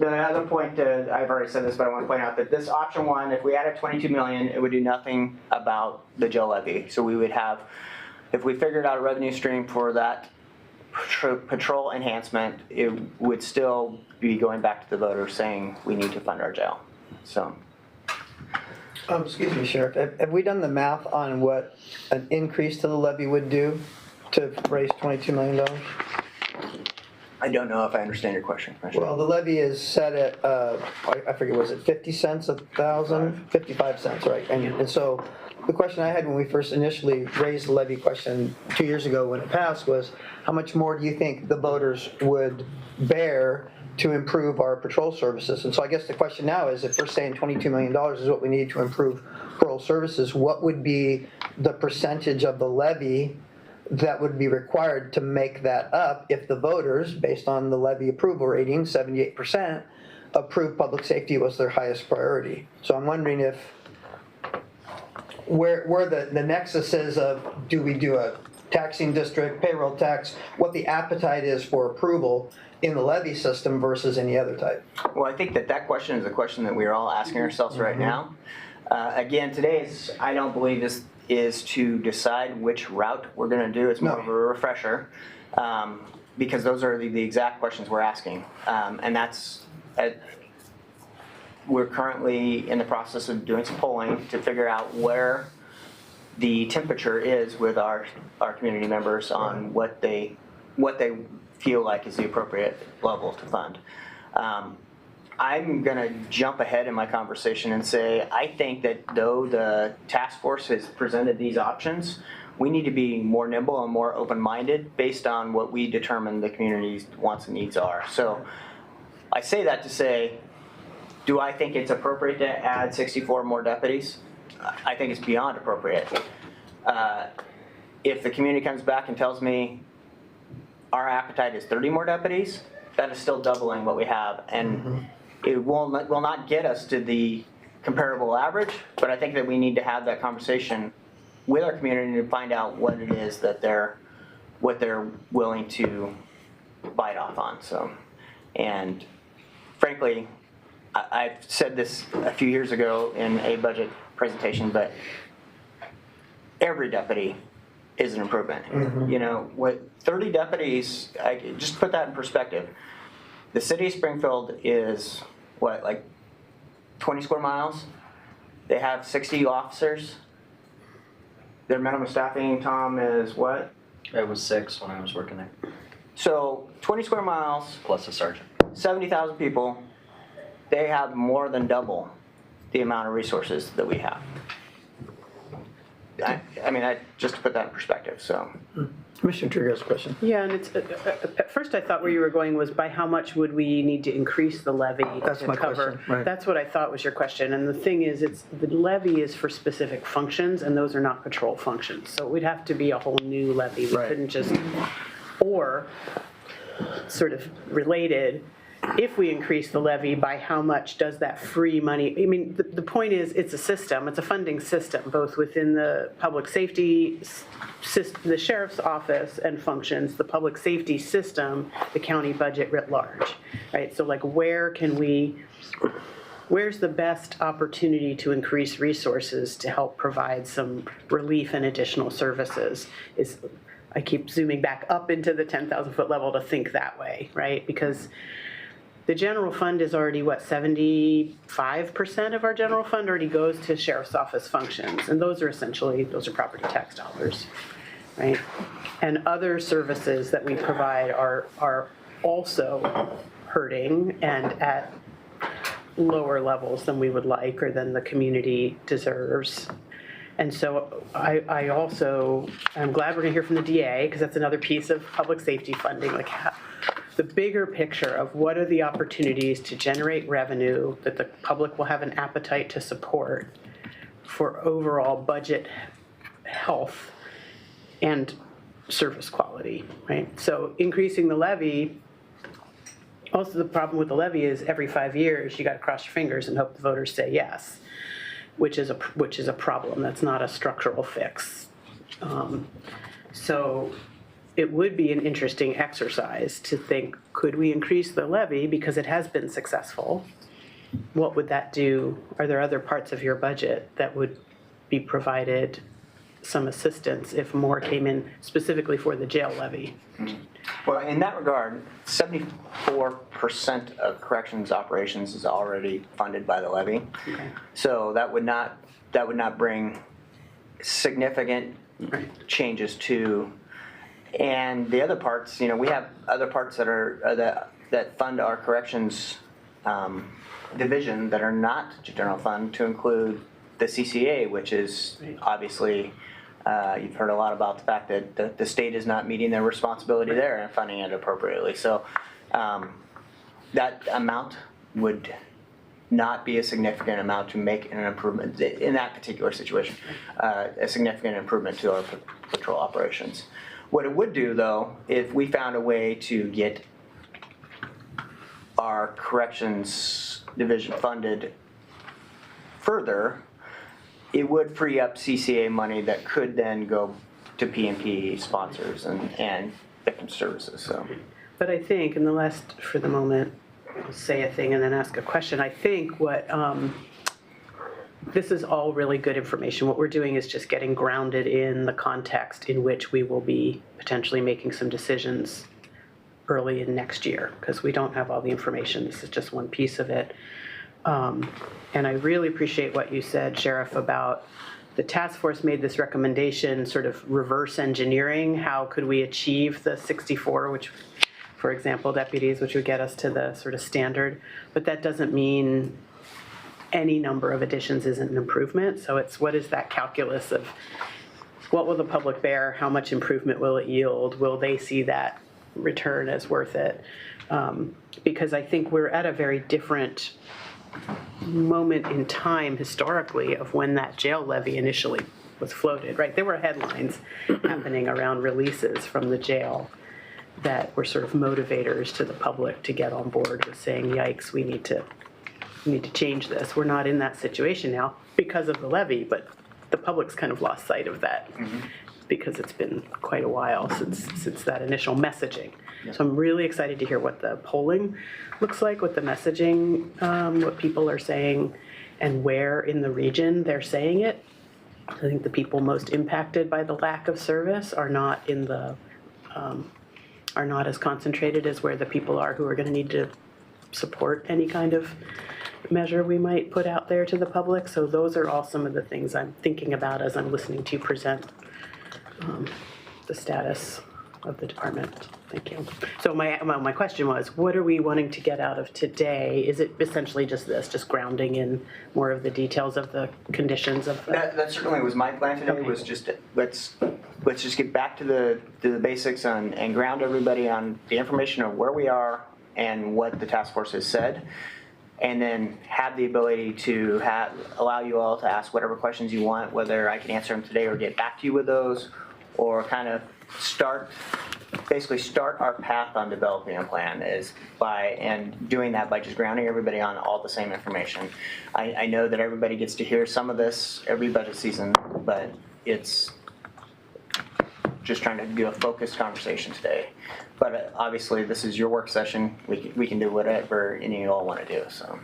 other point, I've already said this, but I want to point out that this option one, if we added $22 million, it would do nothing about the jail levy. So we would have, if we figured out a revenue stream for that patrol enhancement, it would still be going back to the voters saying we need to fund our jail. So. Excuse me, Sheriff. Have we done the math on what an increase to the levy would do to raise $22 million? I don't know if I understand your question, Commissioner. Well, the levy is set at, I forget, was it 50 cents a thousand? 55 cents, right? And so the question I had when we first initially raised the levy question 2 years ago when it passed was, how much more do you think the voters would bear to improve our patrol services? And so I guess the question now is, if we're saying $22 million is what we need to improve patrol services, what would be the percentage of the levy that would be required to make that up if the voters, based on the levy approval rating, 78%, approved public safety was their highest priority? So I'm wondering if where the nexus is of, do we do a taxing district, payroll tax, what the appetite is for approval, in the levy system versus any other type? Well, I think that question is a question that we are all asking ourselves right now. Again, today's, I don't believe is to decide which route we're going to do. It's more of a refresher, because those are the exact questions we're asking. And that's, we're currently in the process of doing some polling to figure out where the temperature is with our community members on what they feel like is the appropriate level to fund. I'm going to jump ahead in my conversation and say I think that though the task force has presented these options, we need to be more nimble and more open-minded based on what we determine the community's wants and needs are. So I say that to say, do I think it's appropriate to add 64 more deputies? I think it's beyond appropriate. If the community comes back and tells me our appetite is 30 more deputies, that is still doubling what we have, and it will not get us to the comparable average, but I think that we need to have that conversation with our community to find out what it is that they're willing to bite off on. So, and frankly, I've said this a few years ago in a budget presentation, but every deputy is an improvement. You know, with 30 deputies, just put that in perspective. The city of Springfield is what, like 20 square miles? They have 60 officers. Their minimum staffing, Tom, is what? It was 6 when I was working there, So 20 square miles, plus a sergeant. 70,000 people. They have more than double the amount of resources that we have. I mean, just to put that in perspective. So, Commissioner Trigger has a question. Yeah, and it's, at first I thought where you were going was by how much would we need to increase the levy That's to my cover? question, right. That's what I thought was your question. And the thing is, the levy is for specific functions, and those are not patrol functions. So it would have to be a whole new levy. We Right. couldn't just, or sort of related, if we increase the levy, by how much does that free money? I mean, the point is, it's a system, it's a funding system, both within the public safety system, the sheriff's office and functions, the public safety system, the county budget writ large, right? So like, where's the best opportunity to increase resources to help provide some relief and additional services? I keep zooming back up into the 10,000 foot level to think that way, right? Because the general fund is already, 75% of our general fund already goes to sheriff's office functions. And those are property tax dollars, right? And other services that we provide are also hurting and at lower levels than we would like or than the community deserves. And so I'm glad we're gonna hear from the DA, because that's another piece of public safety funding, like the bigger picture of what are the opportunities to generate revenue that the public will have an appetite to support for overall budget health and service quality, right? So increasing the levy, also the problem with the levy is every 5 years, you gotta cross your fingers and hope the voters say yes, which is a problem. That's not a structural fix. So it would be an interesting exercise to think, could we increase the levy because it has been successful? What would that do? Are there other parts of your budget that would be provided some assistance if more came in specifically for the jail levy? well, in that regard, 74% of corrections operations is already funded by the levy. Okay. So that would not bring significant Right. changes to. And the other parts, you know, we have other parts that are that fund our corrections division that are not general fund, to include the CCA, which is obviously you've heard a lot about the fact that the state is not meeting their responsibility there and funding it appropriately. So that amount would not be a significant amount to make an improvement in that particular situation, a significant improvement to our patrol operations. What it would do, though, if we found a way to get our corrections division funded further, it would free up CCA money that could then go to PNP sponsors and victim services. So, But I think, in the last, for the moment, I'll say a thing and then ask a question. I think what, this is all really good information. What we're doing is just getting grounded in the context in which we will be potentially making some decisions early in next year, because we don't have all the information. This is just one piece of it. And I really appreciate what you said, Sheriff, about the task force made this recommendation, sort of reverse engineering. How could we achieve the 64, which, for example, deputies, which would get us to the sort of standard? But that doesn't mean any number of additions isn't an improvement. So it's, what is that calculus of what will the public bear? How much improvement will it yield? Will they see that return as worth it? Because I think we're at a very different moment in time historically of when that jail levy initially was floated, right? There were headlines happening around releases from the jail that were sort of motivators to the public to get on board with saying, yikes, we need to change this. We're not in that situation now because of the levy, but the public's kind of lost sight of that because it's been quite a while since that initial messaging. So I'm really excited to hear what the polling looks like, what the messaging, what people are saying, and where in the region they're saying it. I think the people most impacted by the lack of service are not as concentrated as where the people are who are going to need to support any kind of measure we might put out there to the public. So those are all some of the things I'm thinking about as I'm listening to you present the status of the department. Thank you. So my question was, what are we wanting to get out of today? Is it essentially just this, just grounding in more of the details of the conditions of the... That certainly was my plan today, was just, let's just get back to the basics and ground everybody on the information of where we are and what the task force has said, and then have the ability to allow you all to ask whatever questions you want, whether I can answer them today or get back to you with those, or kind of basically start our path on developing a plan and doing that by just grounding everybody on all the same information. I know that everybody gets to hear some of this every budget season, but it's just trying to do a focused conversation today. But obviously, this is your work session. We can do whatever any of you all want to do. So,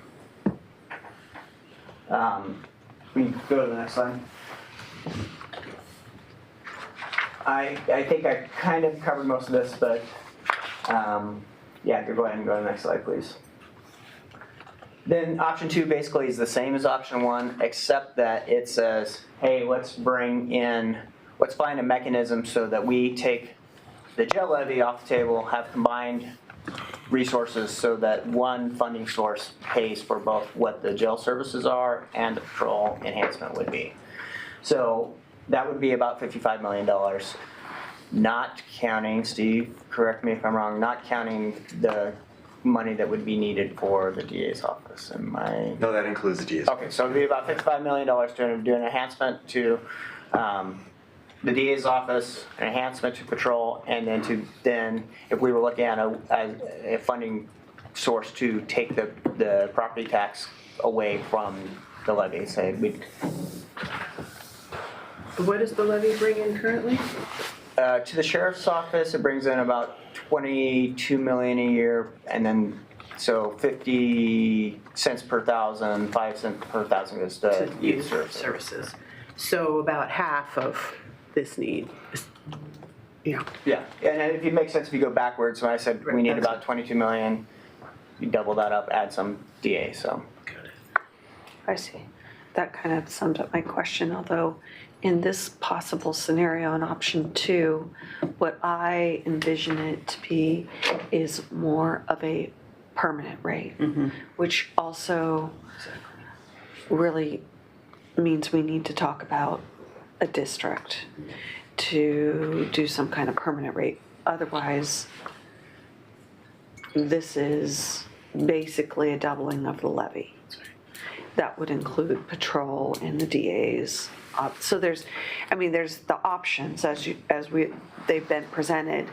we can go to the next slide. I think I kind of covered most of this, but yeah, go ahead and go to the next slide, please. Then option 2 basically is the same as option 1, except that it says, hey, let's find a mechanism so that we take the jail levy off the table, have combined resources so that one funding source pays for both what the jail services are and the patrol enhancement would be. So that would be about $55 million, not counting, Steve, correct me if I'm wrong, not counting the money that would be needed for the DA's office. No, that includes the DA's. Okay, so it would be about $55 million to do an enhancement to the DA's office, an enhancement to patrol, and then if we were looking at a funding source to take the property tax away from the levy, say we'd. What does the levy bring in currently? To the sheriff's office, it brings in about $22 million a year, and then so 50 cents per thousand, 5 cents per thousand goes to youth services. So about half of this need. Yeah. Yeah, and if it makes sense if you go backwards, when I said we need about 22 million, you double that up, add some DA. So. I see. That kind of summed up my question, although in this possible scenario in option 2, what I envision it to be is more of a permanent rate, which also really means we need to talk about a district to do some kind of permanent rate. Otherwise, this is basically a doubling of the levy. That would include patrol and the DAs. So there's the options they've been presented,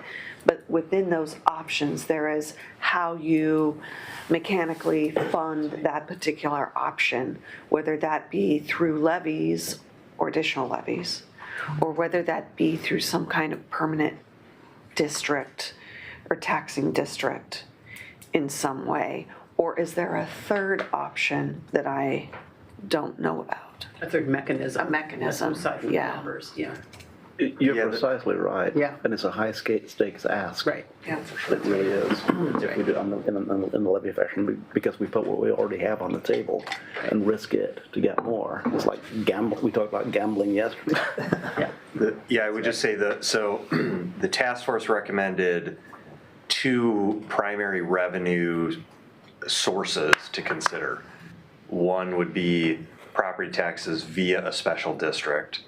but within those options, there is how you mechanically fund that particular option, whether that be through levies or additional levies, or whether that be through some kind of permanent district or taxing district in some way? Or is there a third option that I don't know about? A third mechanism. A mechanism, Aside from the yeah. numbers, yeah, You're Yeah, precisely right. Yeah. And it's a high stakes ask. right. Yeah. It really is. If we do it in the levy fashion, because we put what we already have on the table and risk it to get more. It's like gamble. We talked about gambling yesterday. Yeah, I would just say so the task force recommended 2 primary revenue sources to consider. One would be property taxes via a special district.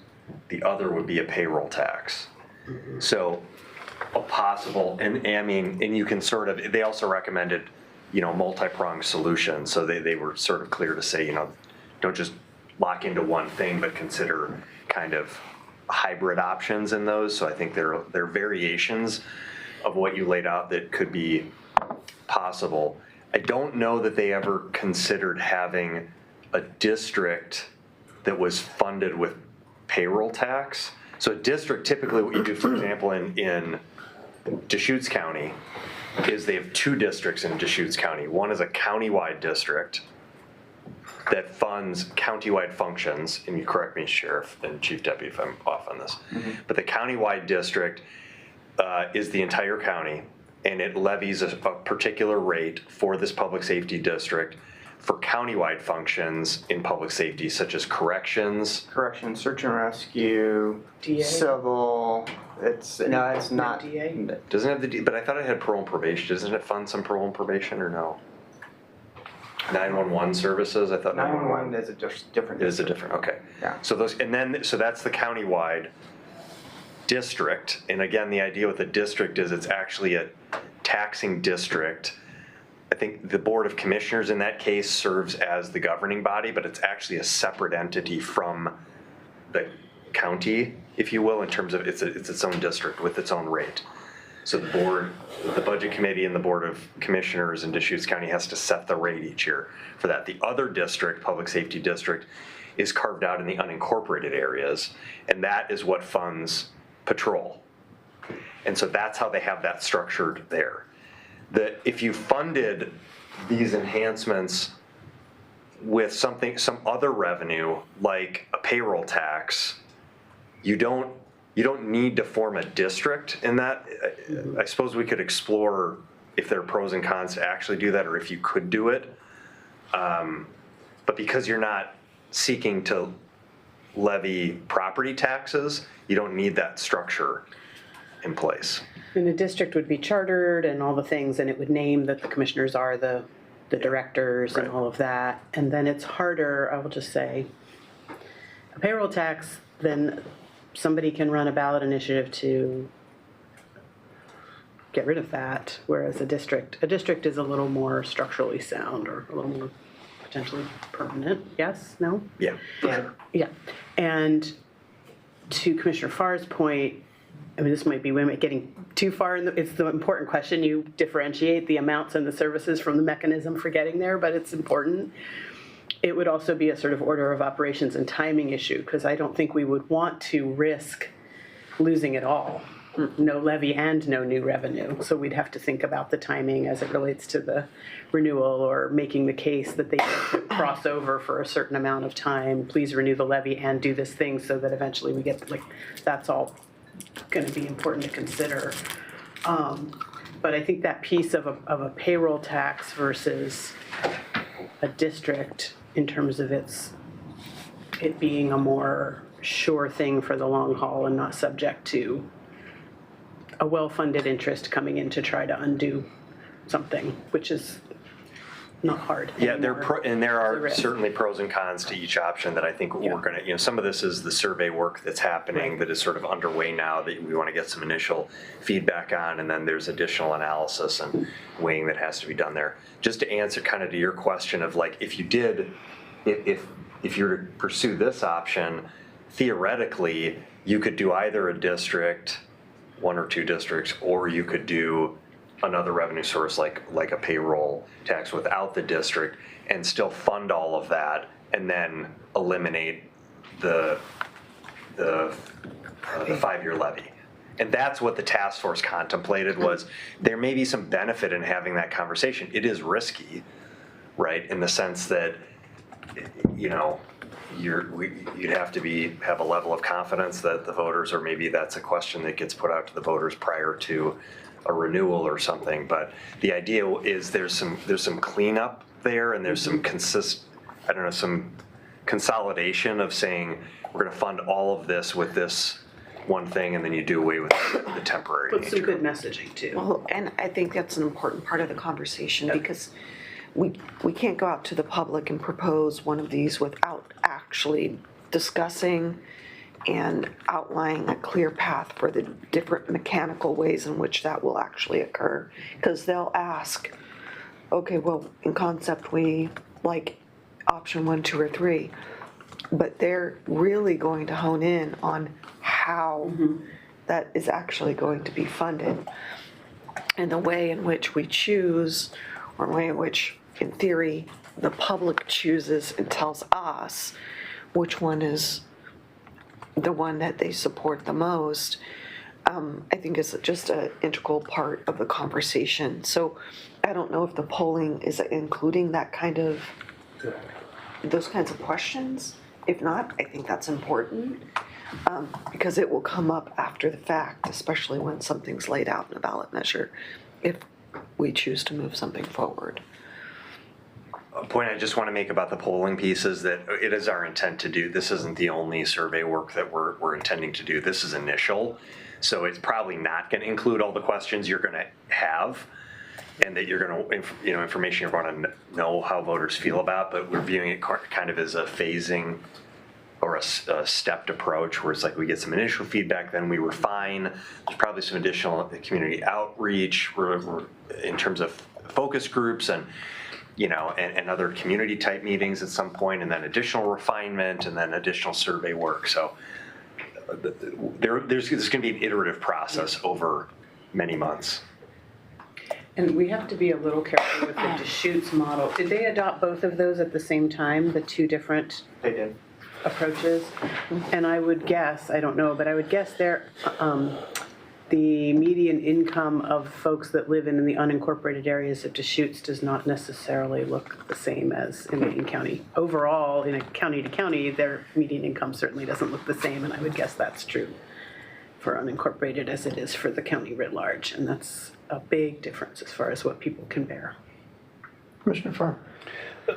The other would be a payroll tax. So a possible, and I mean, and you can sort of, they also recommended, multi-pronged solutions. So they were sort of clear to say, don't just lock into one thing, but consider kind of hybrid options in those. So I think there are variations of what you laid out that could be possible. I don't know that they ever considered having a district that was funded with payroll tax. So a district, typically what you do, for example, in Deschutes County, is they have 2 districts in Deschutes County. One is a countywide district that funds countywide functions, and you correct me, Sheriff and Chief Deputy, if I'm off on this. But the countywide district is the entire county, and it levies a particular rate for this public safety district for countywide functions in public safety, such as corrections. Correction, search and rescue, DA? civil, it's not. DA? Doesn't have the, but I thought it had parole and probation. Doesn't it fund some parole and probation or no? 911 services, I thought. 911 is a different. It is a different, okay. Yeah. So those, and then, so that's the countywide district. And again, the idea with the district is it's actually a taxing district. I think the Board of Commissioners in that case serves as the governing body, but it's actually a separate entity from the county, if you will, in terms of it's its own district with its own rate. So the board, the budget committee and the Board of Commissioners in Deschutes County has to set the rate each year for that. The other district, public safety district, is carved out in the unincorporated areas, and that is what funds patrol. And so that's how they have that structured there. That if you funded these enhancements with some other revenue, like a payroll tax, you don't need to form a district in that. I suppose we could explore if there are pros and cons to actually do that, or if you could do it. But because you're not seeking to levy property taxes, you don't need that structure in place. And the district would be chartered and all the things, and it would name that the commissioners are the directors and Right. all of that. And then it's harder, I will just say, a payroll tax, then somebody can run a ballot initiative to get rid of that, whereas a district is a little more structurally sound or a little more potentially permanent. Yes? No? Yeah. Yeah. Yeah. And to Commissioner Farr's point, I mean, this might be getting too far in it's the important question. You differentiate the amounts and the services from the mechanism for getting there, but it's important. It would also be a sort of order of operations and timing issue, because I don't think we would want to risk losing it all. No levy and no new revenue. So we'd have to think about the timing as it relates to the renewal, or making the case that they could cross over for a certain amount of time. Please renew the levy and do this thing so that eventually we get, that's all going to be important to consider. But I think that piece of a payroll tax versus a district, in terms of it being a more sure thing for the long haul and not subject to a well-funded interest coming in to try to undo something, which is not hard Yeah, anymore. and there It's a are risk. certainly pros and cons to each option that I think we're going to, some of this is the survey work that's happening that is sort of underway now that we want to get some initial feedback on, and then there's additional analysis and weighing that has to be done there. Just to answer kind of to your question of if you did, if you were to pursue this option, theoretically, you could do either a district, 1 or 2 districts, or you could do another revenue source like a payroll tax without the district and still fund all of that, and then eliminate the 5-year levy. And that's what the task force contemplated was there may be some benefit in having that conversation. It is risky, right? In the sense that, you know, you'd have to have a level of confidence that the voters, or maybe that's a question that gets put out to the voters prior to a renewal or something. But the idea is there's some cleanup there, and there's some some consolidation of saying we're going to fund all of this with this one thing, and then you do away with the temporary Put some nature. good messaging too. Well, and I think that's an important part of the conversation because we can't go out to the public and propose one of these without actually discussing and outlining a clear path for the different mechanical ways in which that will actually occur. Because they'll ask, okay, well, in concept, we like option 1, 2, or 3. But they're really going to hone in on how that is actually going to be funded. And the way in which we choose, or the way in which, in theory, the public chooses and tells us which one is the one that they support the most, I think is just an integral part of the conversation. So I don't know if the polling is including that kind of, those kinds of questions. If not, I think that's important because it will come up after the fact, especially when something's laid out in a ballot measure, if we choose to move something forward. A point I just want to make about the polling piece is that it is our intent to do, this isn't the only survey work that we're intending to do. This is initial. So it's probably not going to include all the questions you're going to have and that you're going to, you know, information you're going to know how voters feel about, but we're viewing it kind of as a phasing or a stepped approach where it's like we get some initial feedback, then we refine. There's probably some additional community outreach we're in terms of focus groups and, you know, and other community type meetings at some point, and then additional refinement and then additional survey work. So there's going to be an iterative process over many months. And we have to be a little careful with the Deschutes model. Did they adopt both of those at the same time, the two different They did. approaches? And I would guess, I don't know, but I would guess the median income of folks that live in the unincorporated areas of Deschutes does not necessarily look the same as in Lane County. Overall, in a county to county, their median income certainly doesn't look the same, and I would guess that's true for unincorporated as it is for the county writ large, and that's a big difference as far as what people can bear. Commissioner Farr.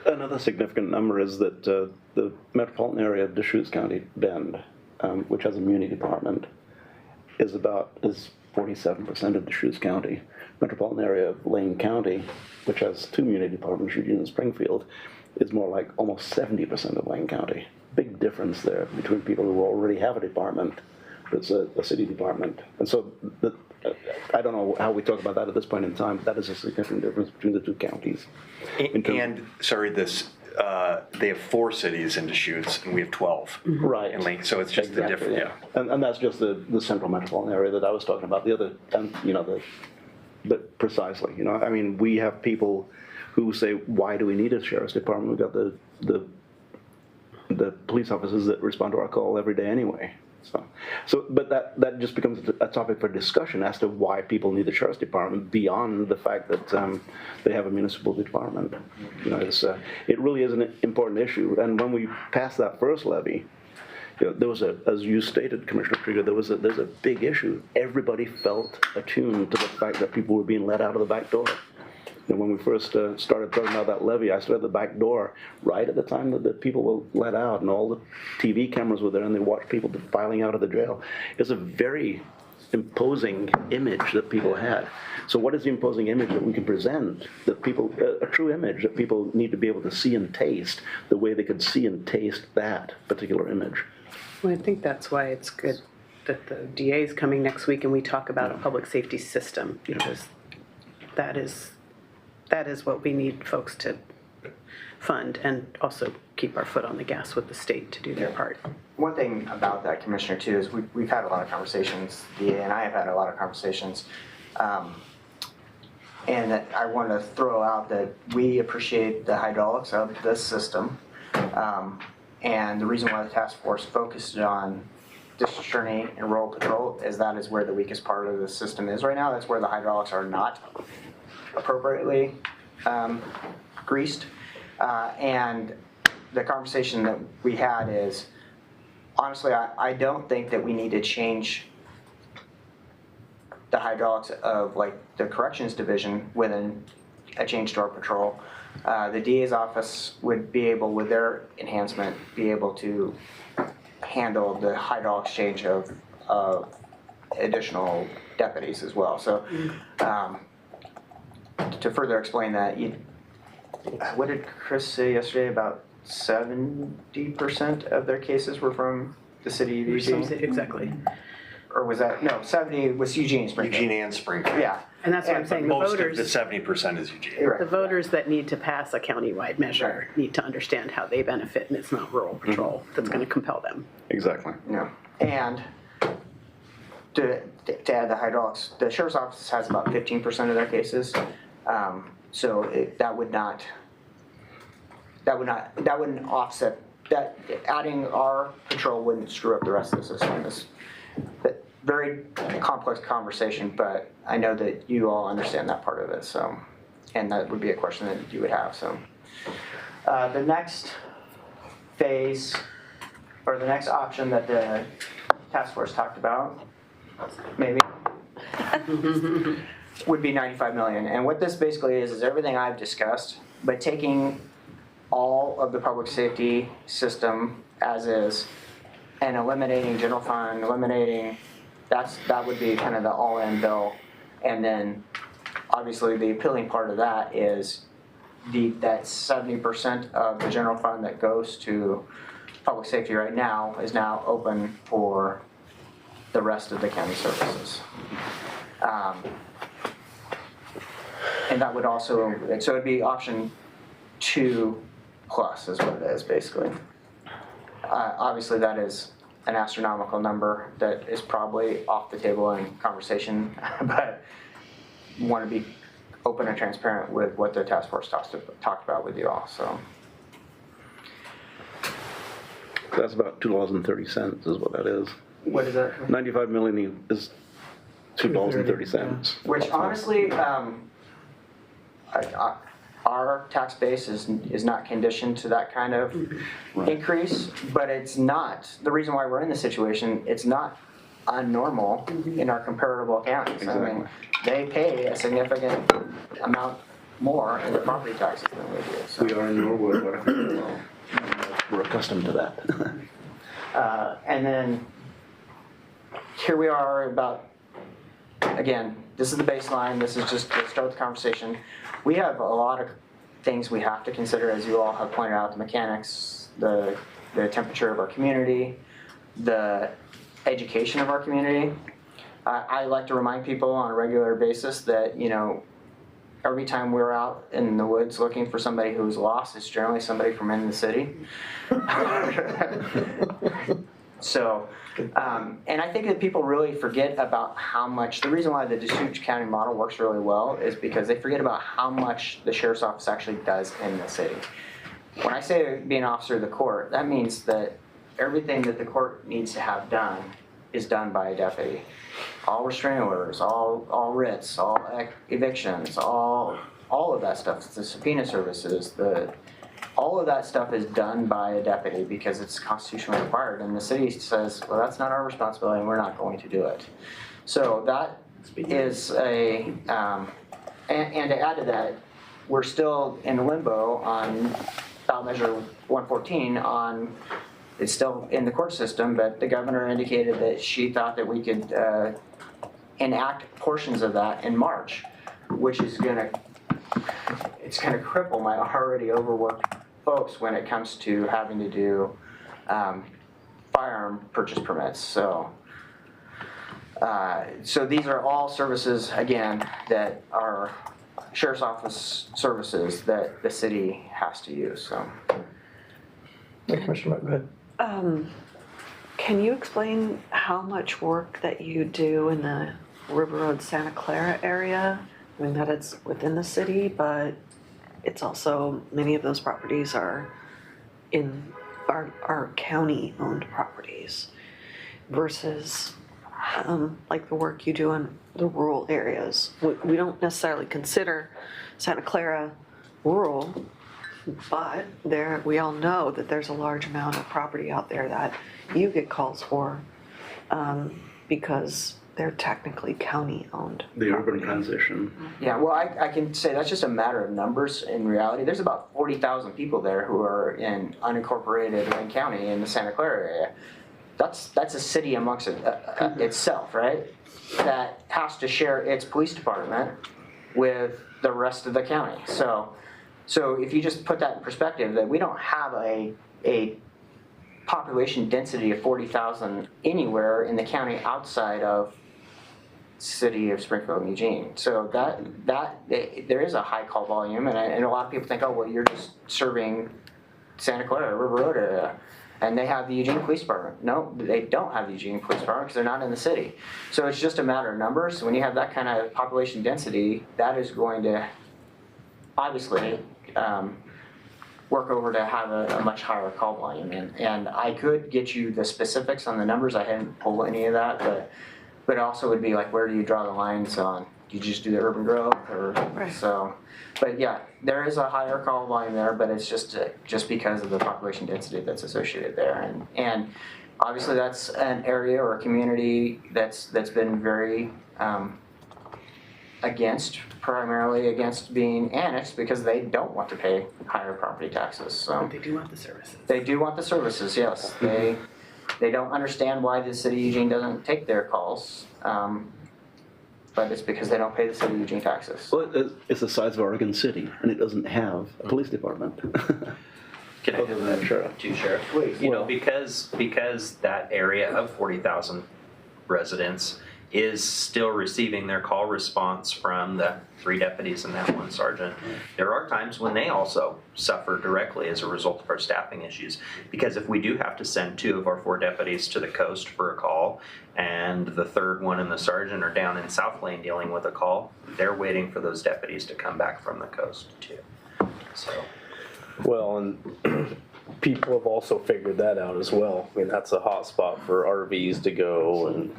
Another significant number is that the metropolitan area of Deschutes County, Bend, which has a muni department, is 47% of Deschutes County. Metropolitan area of Lane County, which has 2 muni departments, Eugene and Springfield, is more like almost 70% of Lane County. Big difference there between people who already have a department. It's a city department. And so I don't know how we talk about that at this point in time, but that is a significant difference between the two counties. And sorry, they have 4 cities in Deschutes, and we have 12 Right. in Lane. So it's just the difference. Yeah. And that's just the central metropolitan area that I was talking about. The other, but precisely, I mean, we have people who say, why do we need a sheriff's department? We've got the police officers that respond to our call every day anyway. But that just becomes a topic for discussion as to why people need the sheriff's department beyond the fact that they have a municipal department. It really is an important issue. And when we passed that first levy, there was as you stated, Commissioner Krieger, there's a big issue. Everybody felt attuned to the fact that people were being let out of the back door. And when we first started talking about that levy, I stood at the back door right at the time that the people were let out, and all the TV cameras were there, and they watched people filing out of the jail. It's a very imposing image that people had. So what is the imposing image that we can present, that people, a true image that people need to be able to see and taste the way they could see and taste that particular image? Well, I think that's why it's good that the DA is coming next week and we talk about a public safety system, because that is what we need folks to fund and also keep our foot on the gas with the state to do their part. One thing about that, Commissioner, too, is we've had a lot of conversations, DA and I have had a lot of conversations, and that I want to throw out that we appreciate the hydraulics of this system, and the reason why the task force focused on district attorney and rural patrol, as that is where the weakest part of the system is right now. That's where the hydraulics are not appropriately greased. And the conversation that we had is, honestly, I don't think that we need to change the hydraulics of like the corrections division within a change to our patrol. The DA's office would be able, with their enhancement, be able to handle the hydraulics change of additional deputies as well. So to further explain that, what did Chris say yesterday? About 70% of their cases were from the city of Eugene? Exactly. Or was that, no, 70 was Eugene Springfield. Eugene and Springfield. Yeah. And that's what I'm saying, the Most of the voters, 70% is Eugene. You're right. the voters that need to pass a countywide measure need to understand how they benefit, and it's not rural patrol that's gonna compel them. Exactly. Yeah. And to add the hydraulics, the sheriff's office has about 15% of their cases. So that wouldn't offset, that adding our patrol wouldn't screw up the rest of the system. It's a very complex conversation, but I know that you all understand that part of it, so, and that would be a question that you would have, so. The next phase, or the next option that the task force talked about, maybe, would be 95 million. And what this basically is everything I've discussed, but taking all of the public safety system as is and eliminating general fund, that would be kind of the all-in bill. And then obviously the appealing part of that is that 70% of the general fund that goes to public safety right now is now open for the rest of the county services. And that would also, so it'd be option 2 plus is what it is basically. Obviously that is an astronomical number that is probably off the table in conversation, but want to be open and transparent with what the task force talked about with you all, so. That's about $2.30 is what that is. What is that? 95 million is $2.30. Which honestly, our tax base is not conditioned to that kind of increase, but it's not, the reason why we're in this situation, it's not unnormal in our comparable counties. I mean, they pay a significant amount more in the property taxes than we do. So. We are in Norwood. We're accustomed to that. And then here we are about, again, this is the baseline. This is just to start the conversation. We have a lot of things we have to consider, as you all have pointed out, the mechanics, the temperature of our community, the education of our community. I like to remind people on a regular basis that, you know, every time we're out in the woods looking for somebody who's lost, it's generally somebody from in the city. So, and I think that people really forget about how much, the reason why the Deschutes County model works really well is because they forget about how much the sheriff's office actually does in the city. When I say be an officer of the court, that means that everything that the court needs to have done is done by a deputy. All restraining orders, all writs, all evictions, all of that stuff, the subpoena services, all of that stuff is done by a deputy because it's constitutionally required, and the city says, well, that's not our responsibility and we're not going to do it. So that is and to add to that, we're still in limbo on ballot measure 114 on, it's still in the court system, but the governor indicated that she thought that we could enact portions of that in March, which is it's gonna cripple my already overworked folks when it comes to having to do firearm purchase permits. So these are all services, again, that are sheriff's office services that the city has to use. So, Commissioner, go ahead. Can you explain how much work that you do in the River Road Santa Clara area? I mean, that it's within the city, but it's also, many of those properties are county-owned properties. versus like the work you do in the rural areas. We don't necessarily consider Santa Clara rural, but we all know that there's a large amount of property out there that you get calls for because they're technically county-owned. The urban transition. Yeah, well, I can say that's just a matter of numbers in reality. There's about 40,000 people there who are in unincorporated Wayne County in the Santa Clara area. That's a city amongst itself, right? That has to share its police department with the rest of the county. So if you just put that in perspective, that we don't have a population density of 40,000 anywhere in the county outside of city of Springfield and Eugene. So there is a high call volume, and a lot of people think, oh, well, you're just serving Santa Clara, River Road area, and they have the Eugene Police Department. No, they don't have the Eugene Police Department because they're not in the city. So it's just a matter of numbers. When you have that kind of population density, that is going to obviously work over to have a much higher call volume. And I could get you the specifics on the numbers. I hadn't pulled any of that, but also would be like, where do you draw the lines on? Do you just do the urban growth or Right. so? But yeah, there is a higher call volume there, but it's just because of the population density that's associated there. And obviously that's an area or a community that's been very primarily against being annexed because they don't want to pay higher property taxes. So They do want the services. they do want the services, yes. They don't understand why the city of Eugene doesn't take their calls, but it's because they don't pay the city of Eugene taxes. Well, it's the size of Oregon City, and it doesn't have a police department. Can I Other than that, Sheriff. to Sheriff? Please. You know, because that area of 40,000 residents is still receiving their call response from the 3 deputies and that 1 sergeant. There are times when they also suffer directly as a result of our staffing issues. Because if we do have to send 2 of our 4 deputies to the coast for a call, and the 3rd one and the sergeant are down in South Lane dealing with a call, they're waiting for those deputies to come back from the coast too. So. Well, and people have also figured that out as well. I mean, that's a hot spot for RVs to go and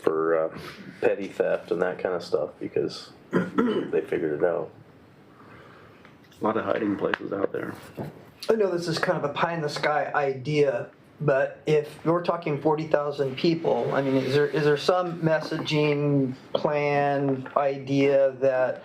for petty theft and that kind of stuff because they figured it out. A lot of hiding places out there. I know this is kind of a pie in the sky idea, but if we're talking 40,000 people, I mean, is there some messaging plan idea that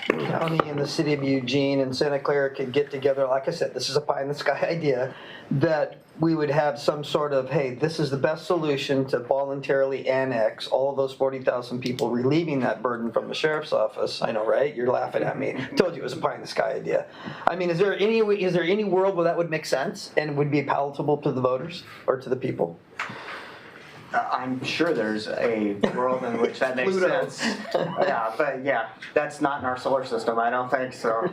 the county and the city of Eugene and Santa Clara could get together? Like I said, this is a pie in the sky idea, that we would have some sort of, hey, this is the best solution to voluntarily annex all of those 40,000 people, relieving that burden from the sheriff's office. I know, right? You're laughing at me. I told you it was a pie in the sky idea. I mean, is there any world where that would make sense and would be palatable to the voters or to the people? I'm sure there's a world in which that makes Pluto. sense. Yeah, that's not in our solar system, I don't think so.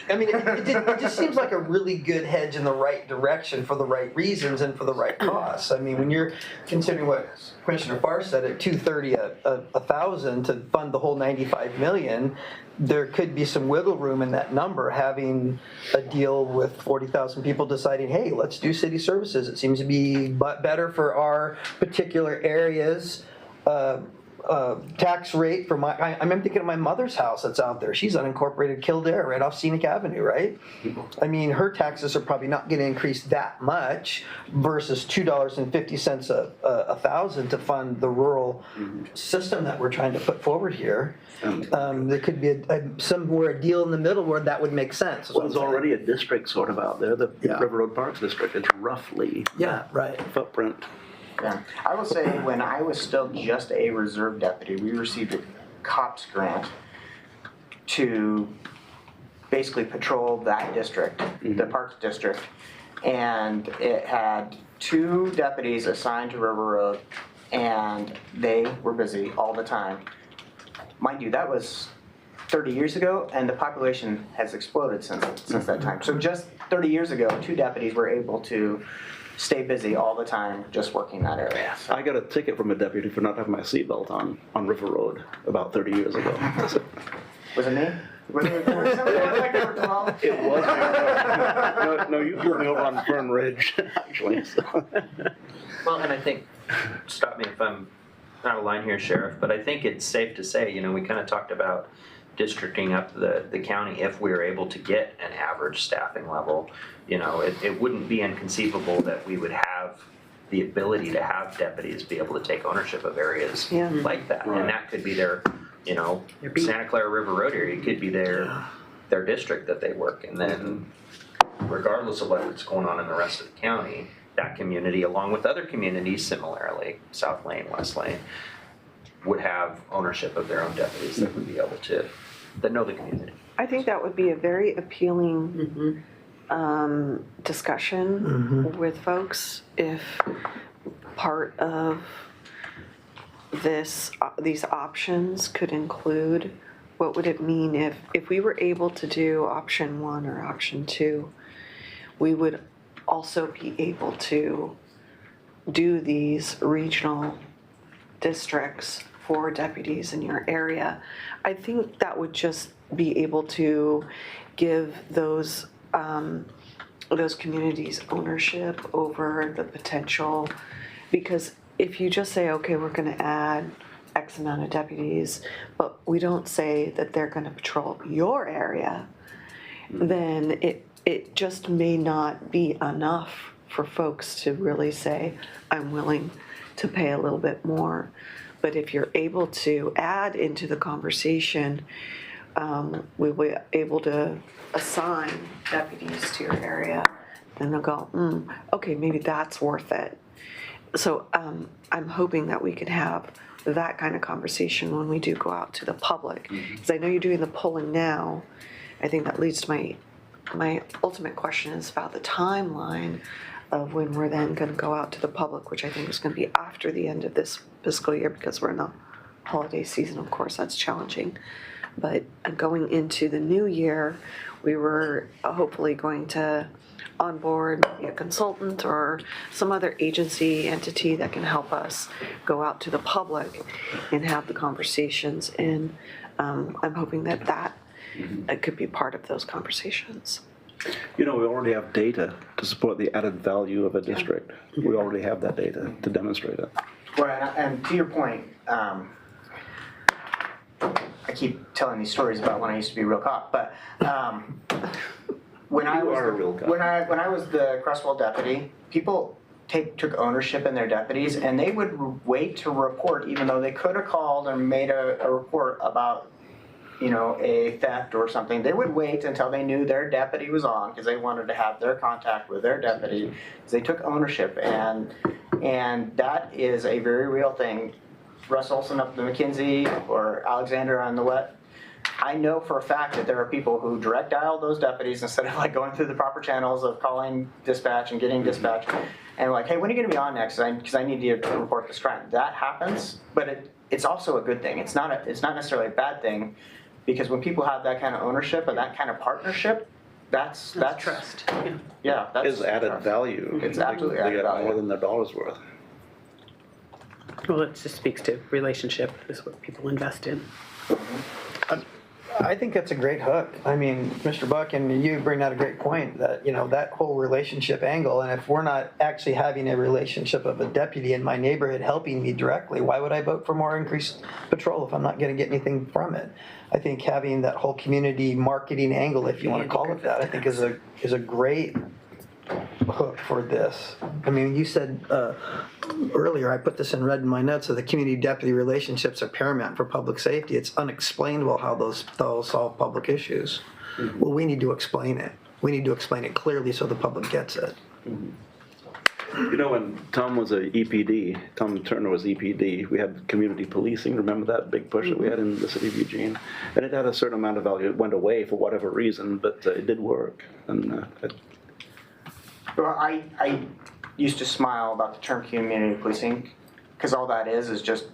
I mean, it just seems like a really good hedge in the right direction for the right reasons and for the right costs. I mean, when you're considering what Commissioner Farr said at $230 a thousand to fund the whole $95 million, there could be some wiggle room in that number, having a deal with 40,000 people deciding, hey, let's do city services. It seems to be better for our particular areas. Tax rate for I'm thinking of my mother's house that's out there. She's unincorporated Kildare, right off Scenic Avenue, right? I mean, her taxes are probably not going to increase that much versus $2.50 a thousand to fund the rural system that we're trying to put forward here. There could be somewhere a deal in the middle where that would make sense. Well, there's already a district sort of out there, the Yeah. River Road Parks District. It's roughly Yeah, right. footprint. Yeah, I will say when I was still just a reserve deputy, we received a COPS grant to basically patrol that district, the Parks District. And it had 2 deputies assigned to River Road, and they were busy all the time. Mind you, that was 30 years ago, and the population has exploded since that time. So just 30 years ago, 2 deputies were able to stay busy all the time just working that area. So. I got a ticket from a deputy for not having my seatbelt on River Road about 30 years ago. Was it me? Was it like number 12? It was. No, you were over on Fern Ridge, actually, so. Well, and I think, stop me if I'm out of line here, Sheriff, but I think it's safe to say, you know, we kind of talked about districting up the county if we were able to get an average staffing level. You know, it wouldn't be inconceivable that we would have the ability to have deputies be able to take ownership of areas Yeah. like that. Right. And that could be their, you know, Santa Clara River Road area, it could be their district that they work in. Then regardless of what's going on in the rest of the county, that community, along with other communities similarly, South Lane, West Lane, would have ownership of their own deputies that would be able to, that know the community. I think that would be a very appealing discussion with folks if part of these options could include what would it mean if we were able to do option 1 or option 2, we would also be able to do these regional districts for deputies in your area. I think that would just be able to give those communities ownership over the potential, because if you just say, okay, we're going to add X amount of deputies, but we don't say that they're going to patrol your area, then it just may not be enough for folks to really say, I'm willing to pay a little bit more. But if you're able to add into the conversation, we'll be able to assign deputies to your area, then they'll go, okay, maybe that's worth it. So I'm hoping that we can have that kind of conversation when we do go out to the public. Because I know you're doing the polling now. I think that leads to my ultimate question is about the timeline of when we're then going to go out to the public, which I think is going to be after the end of this fiscal year because we're in the holiday season. Of course, that's challenging. But going into the new year, we were hopefully going to onboard maybe a consultant or some other agency entity that can help us go out to the public and have the conversations. And I'm hoping that it could be part of those conversations. You know, we already have data to support the added value of a district. We already have that data to demonstrate it. Right, and to your point, I keep telling these stories about when I used to be a real cop, but when I You was are a real cop. when I was the Crestwell deputy, people took ownership in their deputies, and they would wait to report, even though they could have called and made a report about, you know, a theft or something. They would wait until they knew their deputy was on because they wanted to have their contact with their deputy. Because they took ownership, and that is a very real thing. Russ Olson up the McKinsey or Alexander on the Wet. I know for a fact that there are people who direct dial those deputies instead of like going through the proper channels of calling dispatch and getting dispatch, and like, hey, when are you going to be on next? Because I need you to report this crime. That happens, but it's also a good thing. It's not necessarily a bad thing, because when people have that kind of ownership and that kind of partnership, that's trust. Yeah, that's Is added value. It's absolutely They added get value. more than their dollar's worth. Well, it just speaks to relationship is what people invest in. I think that's a great hook. I mean, Mr. Buck, and you bring out a great point that, you know, that whole relationship angle, and if we're not actually having a relationship of a deputy in my neighborhood helping me directly, why would I vote for more increased patrol if I'm not going to get anything from it? I think having that whole community marketing angle, if you want to call it that, I think is a great hook for this. I mean, you said earlier, I put this in red in my notes, that the community deputy relationships are paramount for public safety. It's unexplainable how those solve public issues. Well, we need to explain it. We need to explain it clearly so the public gets it. You know, when Tom was a EPD, Tom Turner was EPD, we had community policing. Remember that big push that we had in the city of Eugene? And it had a certain amount of value. It went away for whatever reason, but it did work. And Well, I used to smile about the term community policing, because all that is just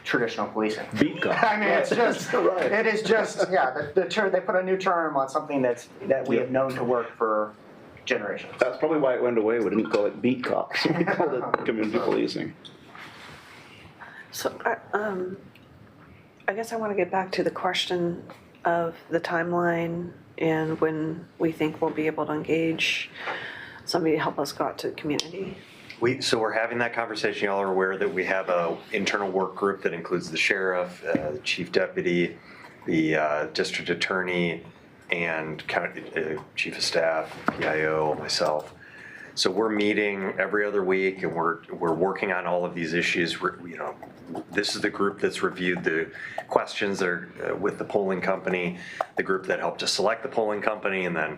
traditional policing. beat cops. I mean, it's just, Right. it is just, yeah, the term, they put a new term on something that we have known to work for generations. That's probably why it went away. We didn't call it beat cops. We called it community policing. So I guess I want to get back to the question of the timeline and when we think we'll be able to engage somebody to help us go out to the community. So we're having that conversation. Y'all are aware that we have a internal work group that includes the sheriff, the chief deputy, the district attorney, and county chief of staff, PIO, myself. So we're meeting every other week, and we're working on all of these issues. This is the group that's reviewed the questions that are with the polling company, the group that helped to select the polling company, and then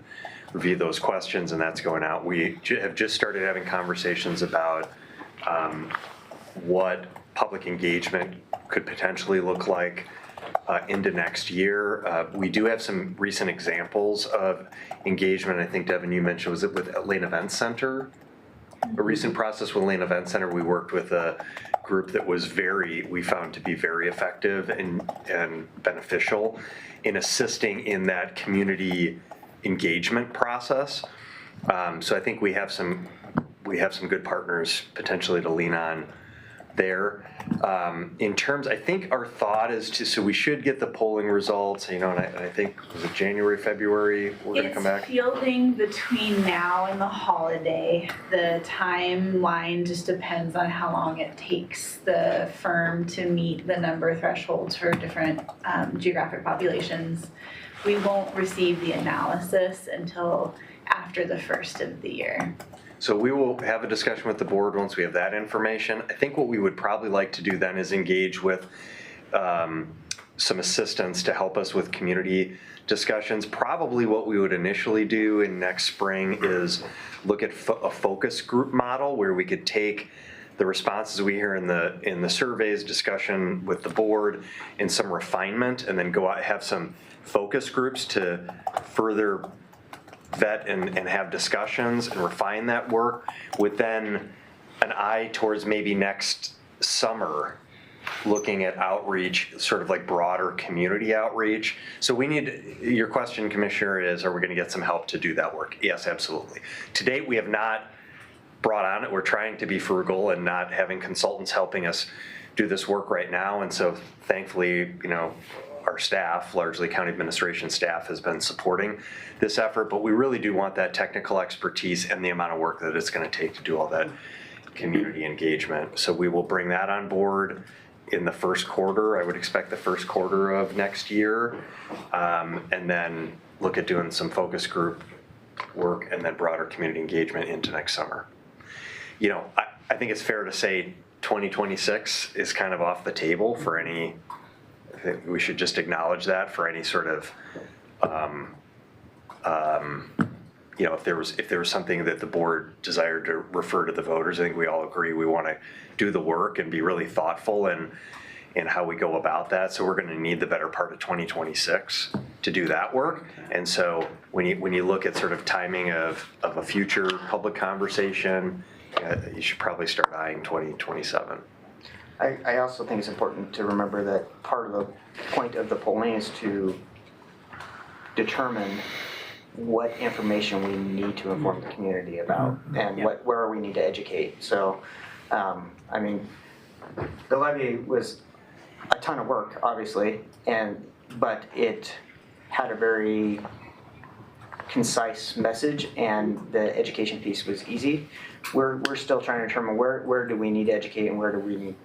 review those questions, and that's going out. We have just started having conversations about what public engagement could potentially look like into next year. We do have some recent examples of engagement. I think, Devin, you mentioned, was it with Lane Event Center? A recent process with Lane Event Center, we worked with a group that was we found to be very effective and beneficial in assisting in that community engagement process. So I think we have some good partners potentially to lean on there. In terms, I think our thought is so we should get the polling results, and I think, was it January, February, we're gonna come back? It's fielding between now and the holiday. The timeline just depends on how long it takes the firm to meet the number thresholds for different geographic populations. We won't receive the analysis until after the first of the year. So we will have a discussion with the board once we have that information. I think what we would probably like to do then is engage with some assistance to help us with community discussions. Probably what we would initially do in next spring is look at a focus group model where we could take the responses we hear in the surveys, discussion with the board, and some refinement, and then go out and have some focus groups to further vet and have discussions and refine that work, with then an eye towards maybe next summer looking at outreach, sort of like broader community outreach. So your question, Commissioner, is, are we going to get some help to do that work? Yes, absolutely. To date, we have not brought on it. We're trying to be frugal and not having consultants helping us do this work right now. And so thankfully, our staff, largely county administration staff, has been supporting this effort, but we really do want that technical expertise and the amount of work that it's going to take to do all that community engagement. So we will bring that on board in the first quarter. I would expect the first quarter of next year, and then look at doing some focus group work and then broader community engagement into next summer. I think it's fair to say 2026 is kind of off the table for any. I think we should just acknowledge that for any sort of, if there was something that the board desired to refer to the voters, I think we all agree we want to do the work and be really thoughtful in how we go about that. So we're going to need the better part of 2026 to do that work. And so when you look at sort of timing of a future public conversation, you should probably start eyeing 2027. I also think it's important to remember that part of the point of the polling is to determine what information we need to inform the community about and where we need to educate. So, the levy was a ton of work, obviously, but it had a very concise message, and the education piece was easy. We're still trying to determine where do we need to educate and where do we need.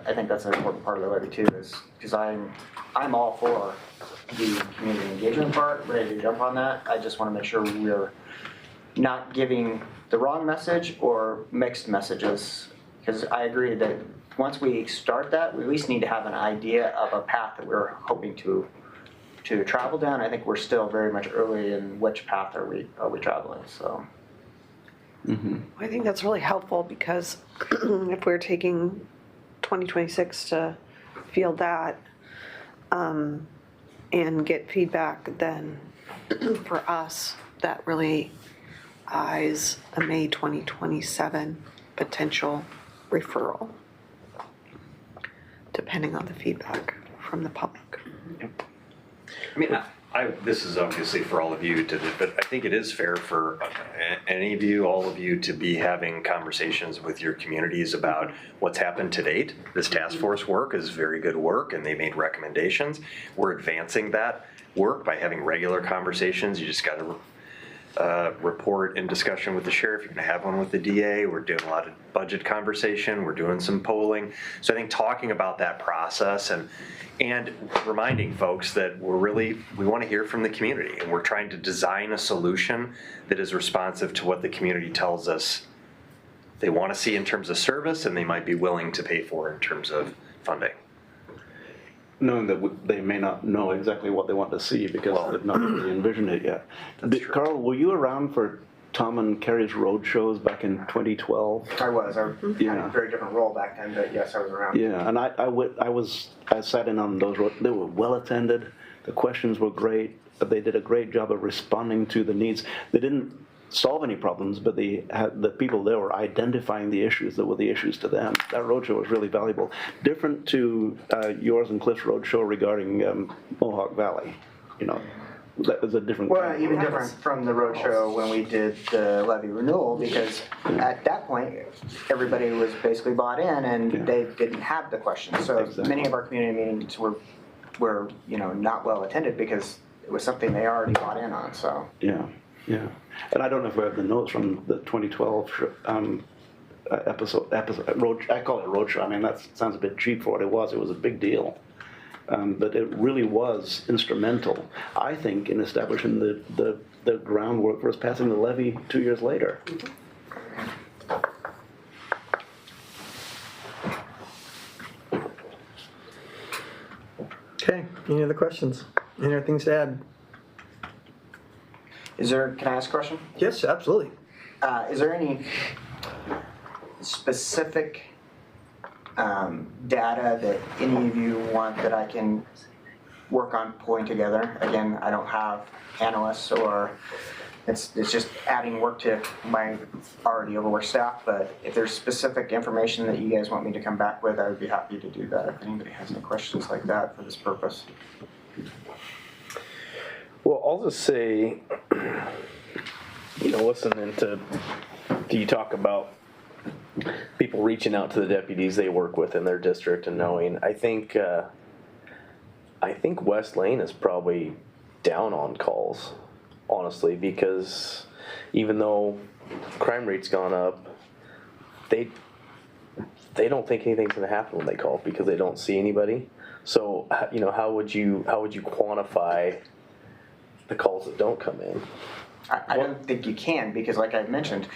I think that's an important part of the levy too, is because I'm all for the community engagement part, ready to jump on that. I just want to make sure we're not giving the wrong message or mixed messages, because I agree that once we start that, we at least need to have an idea of a path that we're hoping to travel down. I think we're still very much early in which path are we traveling. So. I think that's really helpful, because if we're taking 2026 to field that and get feedback, then for us, that really eyes a May 2027 potential referral, depending on the feedback from the public. This is obviously for all of you but I think it is fair for any of you, all of you, to be having conversations with your communities about what's happened to date. This task force work is very good work, and they made recommendations. We're advancing that work by having regular conversations. You just got to report and discussion with the sheriff. You're going to have one with the DA. We're doing a lot of budget conversation. We're doing some polling. So I think talking about that process and reminding folks that we want to hear from the community, and we're trying to design a solution that is responsive to what the community tells us they want to see in terms of service and they might be willing to pay for in terms of funding. Knowing that they may not know exactly what they want to see because they've not really envisioned it yet. Carl, were you around for Tom and Kerry's road shows back in 2012? I was. I had a very different role back then, but yes, I was around. Yeah, and I sat in on those roads. They were well attended. The questions were great. They did a great job of responding to the needs. They didn't solve any problems, but the people there were identifying the issues that were the issues to them. That roadshow was really valuable. Different to yours and Cliff's roadshow regarding Mohawk Valley. You know, that was a different. Well, even different from the roadshow when we did the levy renewal, because at that point, everybody was basically bought in and they didn't have the questions. So many of our community meetings were not well attended because it was something they already bought in on. So yeah. And I don't know if we have the notes from the 2012 episode. I call it roadshow. I mean, that sounds a bit cheap for what it was. It was a big deal. But it really was instrumental, I think, in establishing the groundwork for us passing the levy 2 years later. Okay, any other questions? Any other things to add? can I ask a question? Yes, absolutely. Is there any specific data that any of you want that I can work on pulling together? Again, I don't have analysts, or it's just adding work to my already overworked staff, but if there's specific information that you guys want me to come back with, I would be happy to do that if anybody has any questions like that for this purpose. Well, I'll just say, listening to you talk about people reaching out to the deputies they work with in their district and knowing, I think West Lane is probably down on calls, honestly, because even though crime rate's gone up, they don't think anything's going to happen when they call because they don't see anybody. So, how would you quantify the calls that don't come in? I don't think you can, because like I mentioned,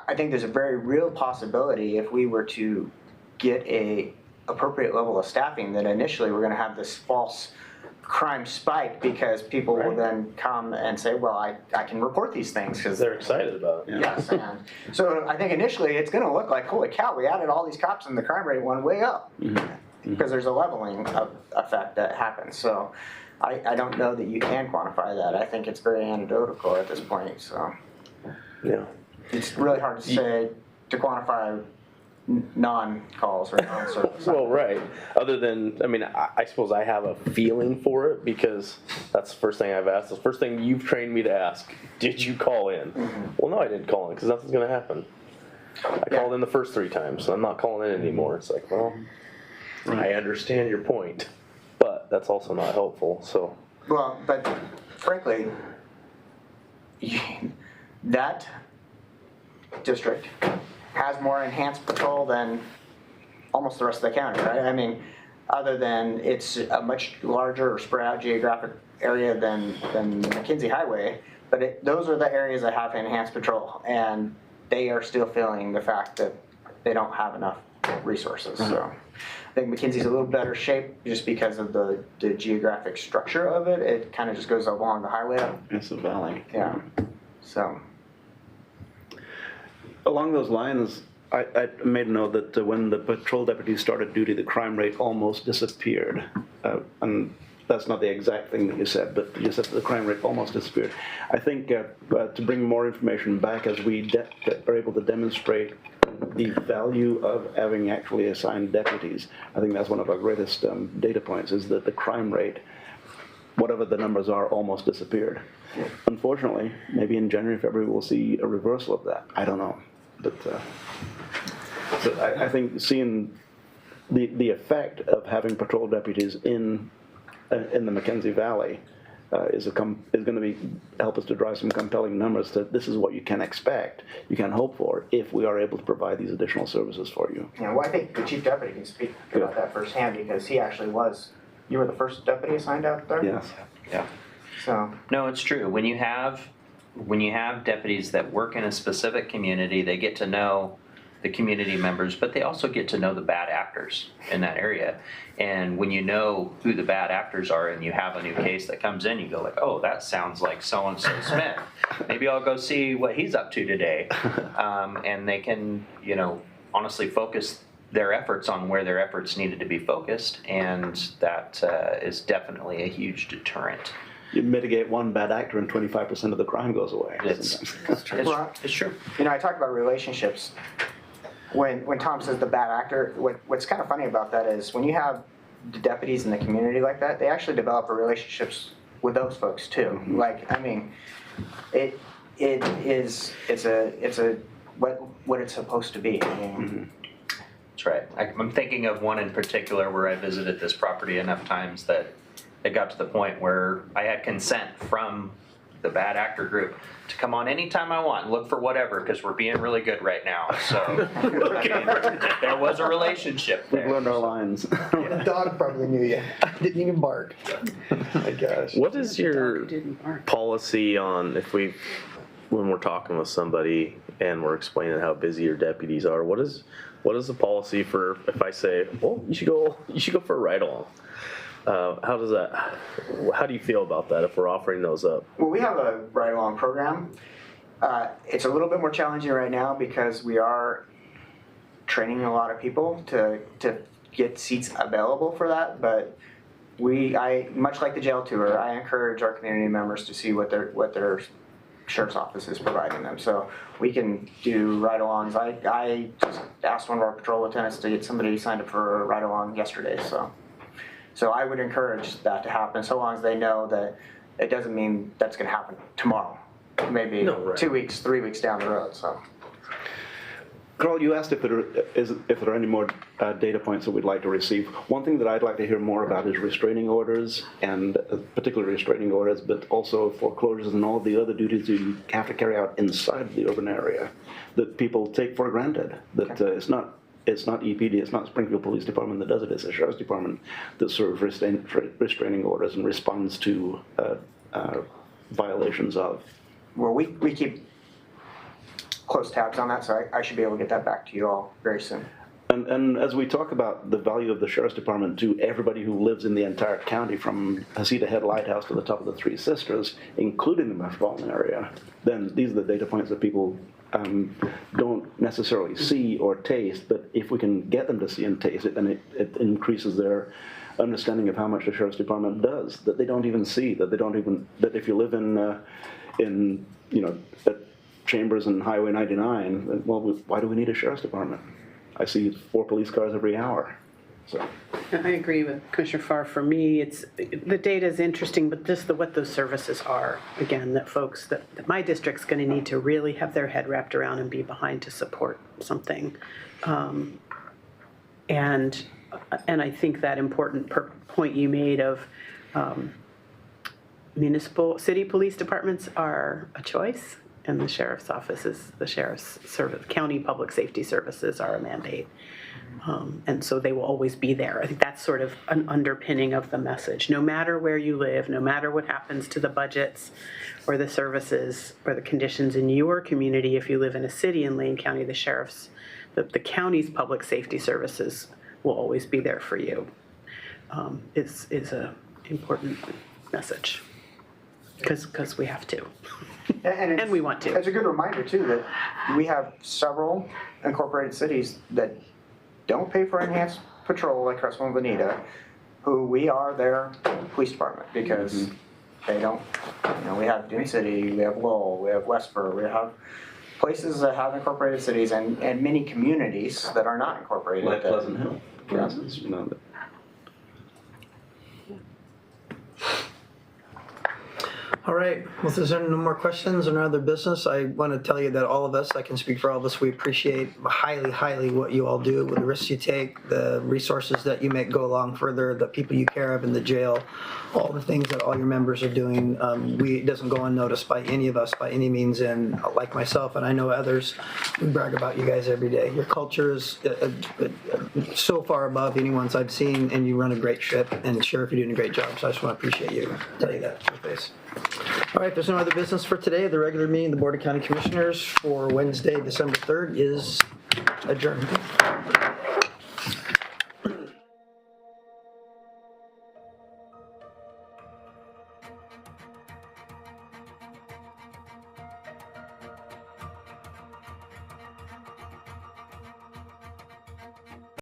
I think there's a very real possibility if we were to get a appropriate level of staffing that initially we're going to have this false crime spike because people will then come and say, well, I can report these things because They're excited about it. yes. And so I think initially it's going to look like, holy cow, we added all these cops and the crime rate went way up because there's a leveling effect that happens. So I don't know that you can quantify that. I think it's very anecdotal at this point. So Yeah. it's really hard to say, to quantify non-calls or non-service. Well, right. Other than, I suppose I have a feeling for it because that's the first thing I've asked. The first thing you've trained me to ask, did you call in? Well, no, I didn't call in because nothing's going to happen. I called in the first 3 times, so I'm not calling in anymore. It's like, well, I understand your point, but that's also not helpful. So. Well, but frankly, that district has more enhanced patrol than almost the rest of the county, right? I mean, other than it's a much larger or spread out geographic area than McKenzie Highway, but those are the areas that have enhanced patrol, and they are still feeling the fact that they don't have enough resources. So I think McKenzie's a little better shape just because of the geographic structure of it. It kind of just goes along the highway. It's a valley. Yeah. So. Along those lines, I made a note that when the patrol deputies started duty, the crime rate almost disappeared. And that's not the exact thing that you said, but you said the crime rate almost disappeared. I think to bring more information back as we are able to demonstrate the value of having actually assigned deputies, I think that's one of our greatest data points, is that the crime rate whatever the numbers are, almost disappeared. Unfortunately, maybe in January, February, we'll see a reversal of that. I don't know. But so I think seeing the effect of having patrol deputies in the Mackenzie Valley is going to help us to drive some compelling numbers that this is what you can expect, you can hope for, if we are able to provide these additional services for you. Yeah, well, I think the chief deputy can speak about that firsthand because he actually you were the first deputy assigned out there? Yes. Yeah. So, No, it's true. When you have deputies that work in a specific community, they get to know the community members, but they also get to know the bad actors in that area. And when you know who the bad actors are and you have a new case that comes in, you go like, oh, that sounds like so-and-so Smith. Maybe I'll go see what he's up to today. And they can, honestly focus their efforts on where their efforts needed to be focused. And that is definitely a huge deterrent. You mitigate one bad actor and 25% of the crime goes away. It's true. I talk about relationships. When Tom says the bad actor, what's kind of funny about that is when you have the deputies in the community like that, they actually develop relationships with those folks too. Like, I mean, it's what it's supposed to be. I mean, That's right. I'm thinking of one in particular where I visited this property enough times that it got to the point where I had consent from the bad actor group to come on anytime I want, look for whatever, because we're being really good right now. So I mean, there was a relationship We've there. learned our lines. The dog probably knew you. Didn't even bark. My gosh. What is your Dog didn't bark. policy on when we're talking with somebody and we're explaining how busy your deputies are? What is the policy for if I say, well, you should go for a ride along? How do you feel about that if we're offering those up? well, we have a ride-along program. It's a little bit more challenging right now because we are training a lot of people to get seats available for that. But much like the jail tour, I encourage our community members to see what their sheriff's office is providing them. So we can do ride-alongs. I just asked one of our patrol lieutenants to get somebody signed up for a ride-along yesterday. So I would encourage that to happen, so long as they know that it doesn't mean that's going to happen tomorrow. Maybe 2 weeks, 3 weeks down the road. So, Carl, you asked if there are any more data points that we'd like to receive. One thing that I'd like to hear more about is restraining orders, and particularly restraining orders, but also foreclosures and all the other duties you have to carry out inside the urban area that people take for granted. That it's not EPD, it's not Springfield Police Department that does it, it's the Sheriff's Department that serves restraining orders and responds to violations of. well, we keep close tabs on that, so I should be able to get that back to you all very soon. And as we talk about the value of the Sheriff's Department to everybody who lives in the entire county, from Hasita Head Lighthouse to the top of the Three Sisters, including the metropolitan area, then these are the data points that people don't necessarily see or taste, but if we can get them to see and taste it, then it increases their understanding of how much the Sheriff's Department does, that they don't even see, that if you live in at Chambers and Highway 99, well, why do we need a Sheriff's Department? I see 4 police cars every hour. So. I agree with Commissioner Farr. For me, the data is interesting, but just what those services are. Again, that folks that my district's going to need to really have their head wrapped around and be behind to support something. And I think that important point you made of city police departments are a choice, and the sheriff's offices, the sheriff's service, county public safety services are a mandate. And so they will always be there. I think that's sort of an underpinning of the message. No matter where you live, no matter what happens to the budgets or the services or the conditions in your community, if you live in a city in Lane County, the county's public safety services will always be there for you. Is a important message because we have to. And we want to. It's a good reminder too that we have several incorporated cities that don't pay for enhanced patrol like Crestwell and Bonita, who we are their police department because they don't, we have Dune City, we have Lowell, we have Westford, we have places that have incorporated cities and many communities that are not incorporated. Like Pleasant Hill, for instance. All right, well, if there's no more questions or no other business, I want to tell you that all of us, I can speak for all of us, we appreciate highly what you all do, the risks you take, the resources that you make go along further, the people you care of in the jail, all the things that all your members are doing. It doesn't go unnoticed by any of us by any means, and like myself, and I know others, we brag about you guys every day. Your culture is so far above anyone's I've seen, and you run a great ship, and Sheriff, you're doing a great job, so I just want to appreciate you, tell you that to your face. All right, there's no other business for today. The regular meeting of the Board of County Commissioners for Wednesday, December 3rd is adjourned.